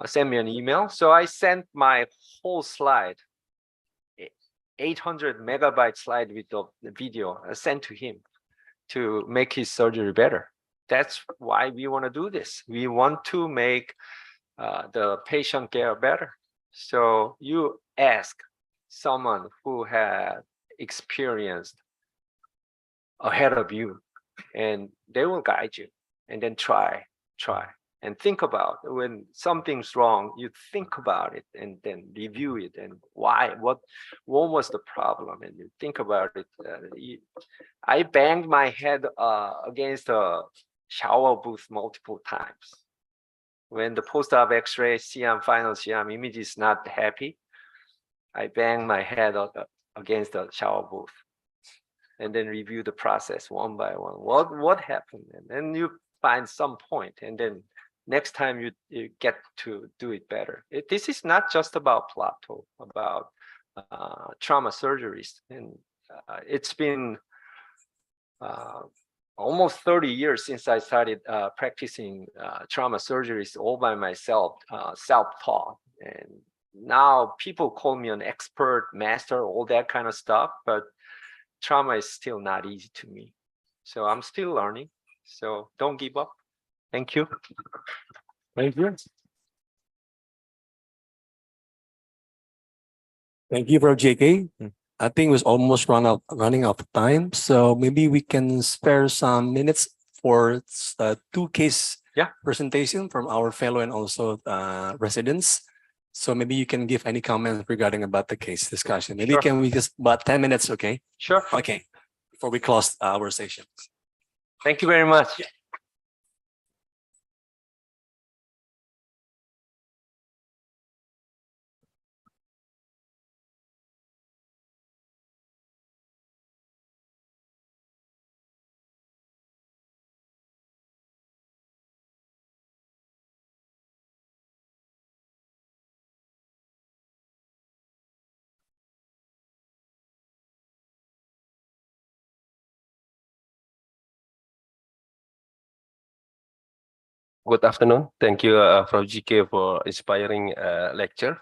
Speaker 5: sent me an email. So I sent my whole slide, 800 megabyte slide with the video sent to him to make his surgery better. That's why we want to do this. We want to make the patient care better. So you ask someone who had experienced ahead of you, and they will guide you. And then try, and think about when something's wrong. You think about it and then review it and why, what was the problem, and you think about it. I banged my head against a shower booth multiple times. When the post-op X-ray final CM image is not happy, I bang my head against the shower booth, and then review the process one by one. What happened? And then you find some point, and then next time you get to do it better. This is not just about Plateau, about trauma surgeries, and it's been almost 30 years since I started practicing trauma surgeries all by myself, self-taught. And now people call me an expert, master, all that kind of stuff, but trauma is still not easy to me. So I'm still learning. So don't give up. Thank you.
Speaker 4: Thank you. Thank you, Prof. JK. I think it was almost running out of time. So maybe we can spare some minutes for 2 case presentation from our fellow and also residents. So maybe you can give any comments regarding about the case discussion. Maybe can we just about 10 minutes, okay?
Speaker 5: Sure.
Speaker 4: Okay, before we close our session.
Speaker 5: Thank you very much.
Speaker 9: Good afternoon. Thank you, Prof. GK, for inspiring lecture.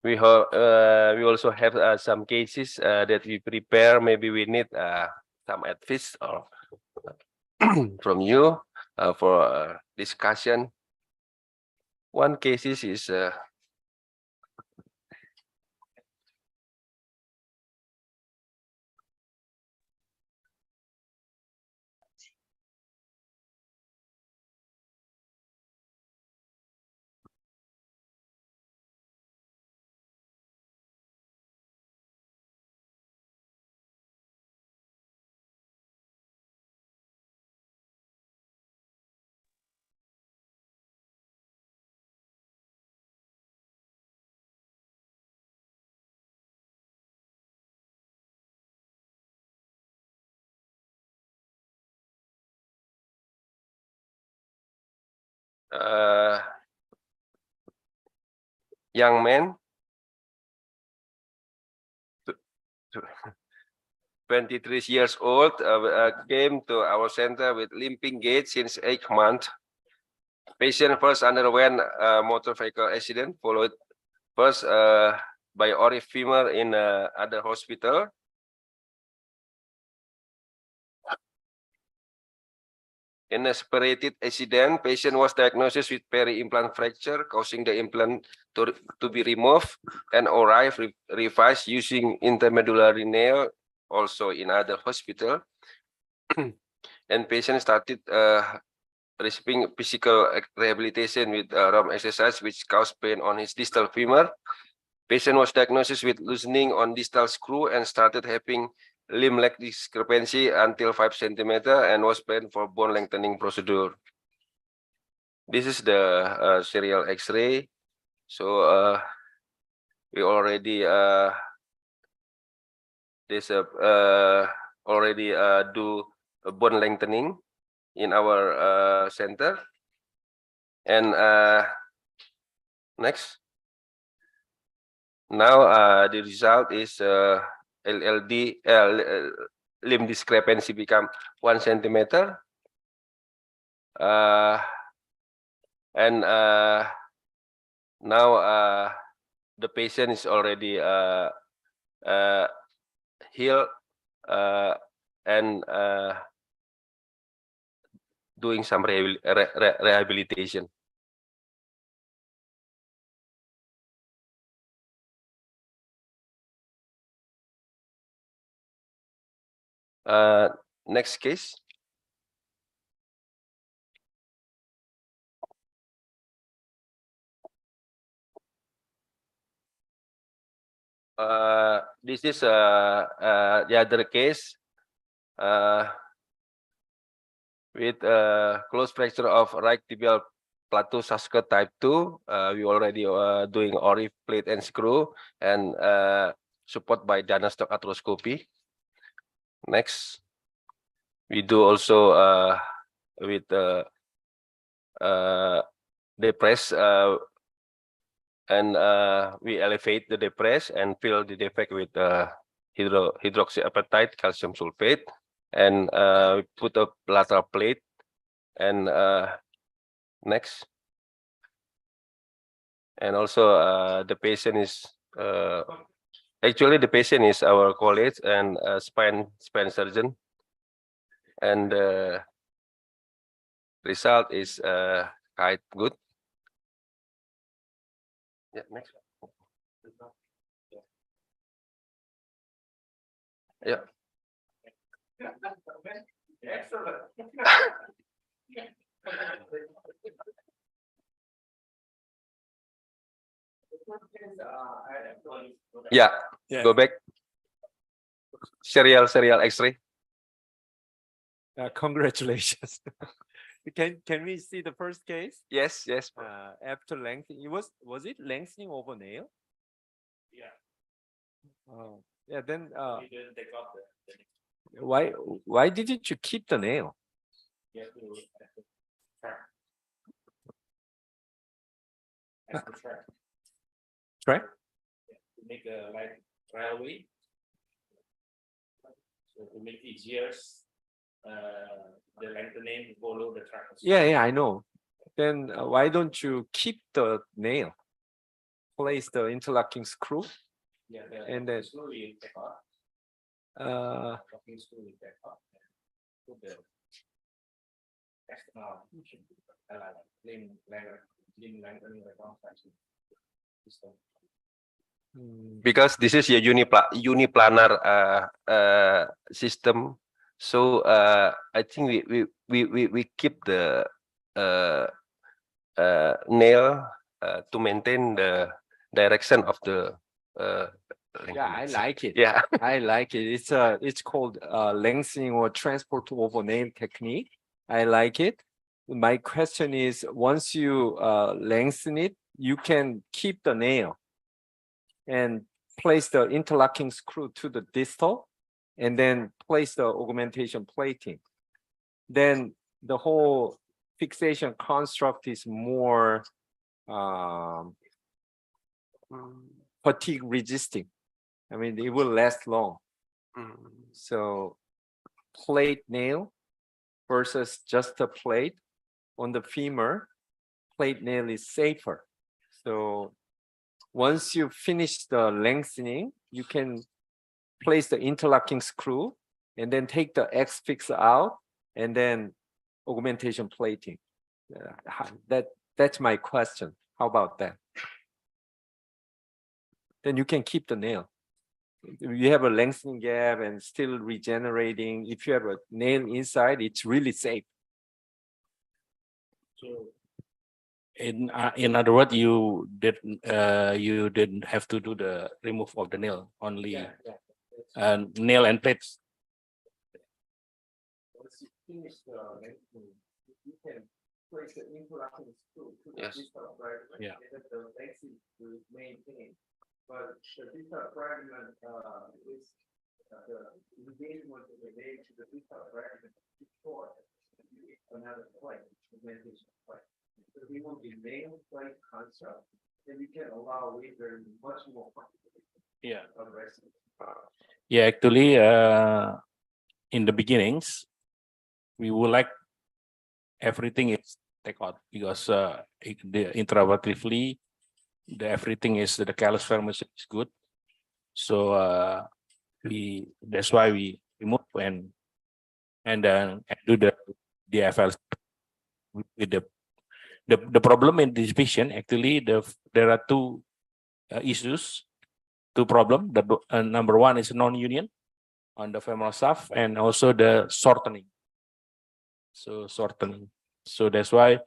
Speaker 9: We also have some cases that we prepare. Maybe we need some advice or from you for discussion. One case is young man, 23 years old, came to our center with limping gait since 8 months. Patient first underwent a motor vehicle accident, followed first by femur in other hospital. In a separated accident, patient was diagnosed with peri-implant fracture, causing the implant to be removed and arrive revised using intermedullary nail, also in other hospital. And patient started receiving physical rehabilitation with arm exercise, which caused pain on his distal femur. Patient was diagnosed with loosening on distal screw and started having limb leg discrepancy until 5 centimeter and was planned for bone lengthening procedure. This is the serial X-ray. So we already do a bone lengthening in our center. And next. Now the result is LLD limb discrepancy become 1 centimeter. And now the patient is already healed and doing some rehabilitation. Next case. This is the other case with close fracture of right tibial plateau Sasker type 2. We already doing ORIF plate and screw and support by diagnostic arthroscopy. Next, we do also with depress and we elevate the depress and fill the defect with hydroxyapatite calcium sulfate, and we put a lateral plate. And next, and also the patient is actually the patient is our colleague and spine surgeon, and the result is quite good. Yeah, next. Yeah. Yeah, go back. Serial X-ray.
Speaker 5: Congratulations. Can we see the first case?
Speaker 9: Yes.
Speaker 5: After lengthening, was it lengthening of a nail?
Speaker 10: Yeah.
Speaker 5: Yeah. Then
Speaker 10: We didn't take off the
Speaker 5: why didn't you keep the nail?
Speaker 10: you have to track.
Speaker 5: Track?
Speaker 10: To make a like railway. So to make it easier, the lengthening follow the track.
Speaker 5: Yeah, I know. Then why don't you keep the nail? Place the interlocking screw.
Speaker 10: Yeah,
Speaker 5: and then
Speaker 10: screw will take off.
Speaker 5: uh
Speaker 10: Screw will take off. Put the external limb lengthening system.
Speaker 9: Because this is a uniplanar system, so I think we keep the nail to maintain the direction of the
Speaker 5: yeah, I like it.
Speaker 9: yeah.
Speaker 5: I like it. It's called lengthening or transport over nail technique. I like it. My question is, once you lengthen it, you can keep the nail and place the interlocking screw to the distal, and then place the augmentation plating. Then the whole fixation construct is more fatigue resisting. I mean, it will last long. So plate nail versus just a plate on the femur, plate nail is safer. So once you finish the lengthening, you can place the interlocking screw and then take the X fix out and then augmentation plating. That's my question. How about that? Then you can keep the nail. You have a lengthening gap and still regenerating. If you have a nail inside, it's really safe.
Speaker 10: So in other words, you didn't have to do the remove of the nail, only nail and plates.
Speaker 5: Once you finish the lengthening, you can place the introduction screw to the
Speaker 9: Yes.
Speaker 5: distal fragment.
Speaker 10: Yeah.
Speaker 5: And then the lengthening will maintain. But the distal fragment is the engagement of the nail to the distal fragment before another plate, augmentation plate. So we want the nail plate construct, then we can allow it very much more flexibility.
Speaker 10: Yeah.
Speaker 5: Of resting.
Speaker 10: Yeah, actually, in the beginnings, we would like everything is take out because the intraoperatively, everything is the callus formation is good. So that's why we remove and then do the DFL with the problem in this patient. Actually, there are two issues, two problem. The number one is non-union on the femoral shaft and also the shortening. So shortening. So that's why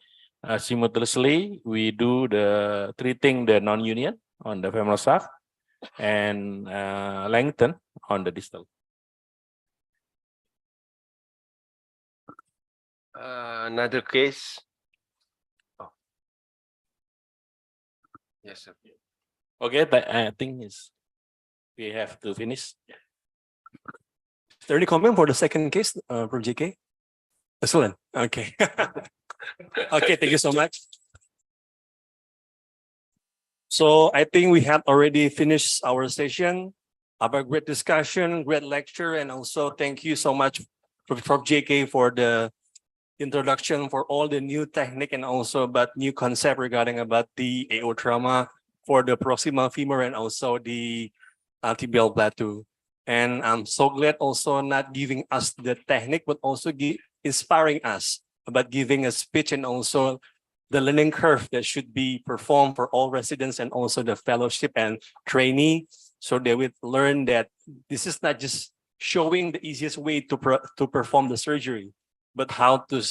Speaker 10: simultaneously we do the treating the non-union on the femoral shaft and lengthen on the distal.
Speaker 9: Another case. Oh. Yes, sir.
Speaker 10: Okay, but I think we have to finish.
Speaker 4: Is there any comment for the second case, Prof. JK? Excellent. Okay. Okay, thank you so much. So I think we have already finished our session. Have a great discussion, great lecture, and also thank you so much, Prof. JK, for the introduction for all the new technique and also about new concept regarding about the AO trauma for the proximal femur and also the tibial plateau. And I'm so glad also not giving us the technique, but also inspiring us about giving a speech and also the learning curve that should be performed for all residents and also the fellowship and trainee. So they will learn that this is not just showing the easiest way to perform the surgery, but how to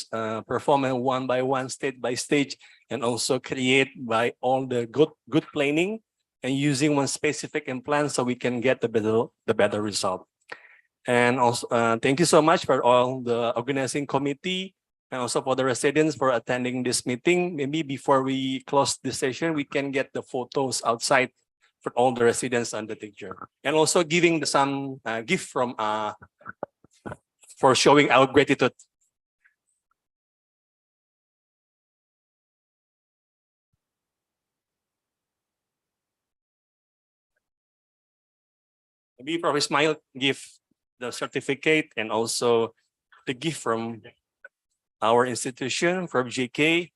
Speaker 4: perform it one by one, stage by stage, and also create by all the good planning and using one specific implant so we can get the better result. And also thank you so much for all the organizing committee and also for the residents for attending this meeting. Maybe before we close this session, we can get the photos outside for all the residents and the teacher, and also giving some gift from for showing our gratitude. Maybe Prof. Ismail give the certificate and also the gift from our institution, Prof. JK.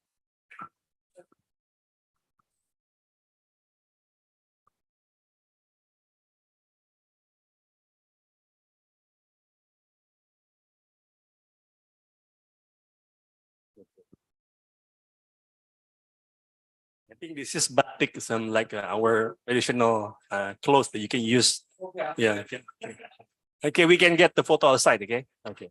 Speaker 4: I think this is batik, some like our traditional clothes that you can use. Yeah. Okay, we can get the photo outside. Okay. Okay.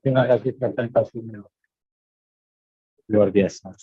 Speaker 10: Terima kasih presentasinya. Luar biasa.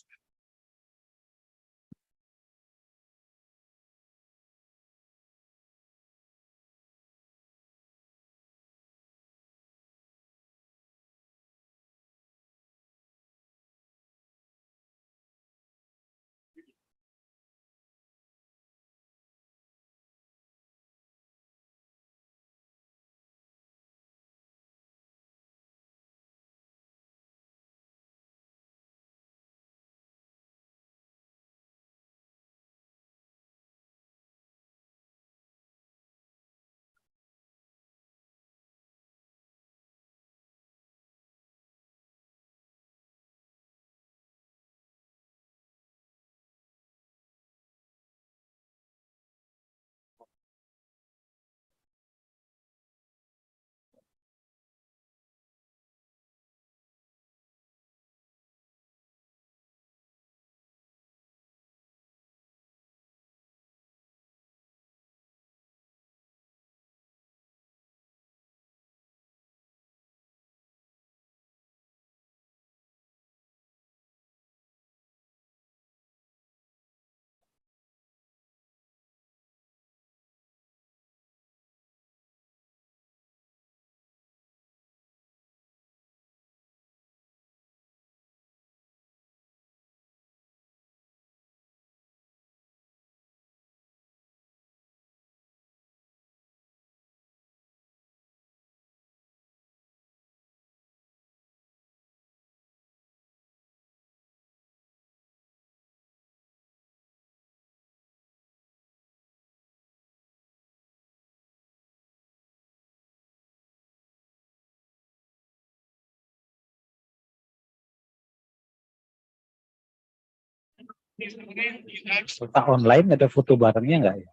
Speaker 11: Pak online ada foto barengnya nggak ya?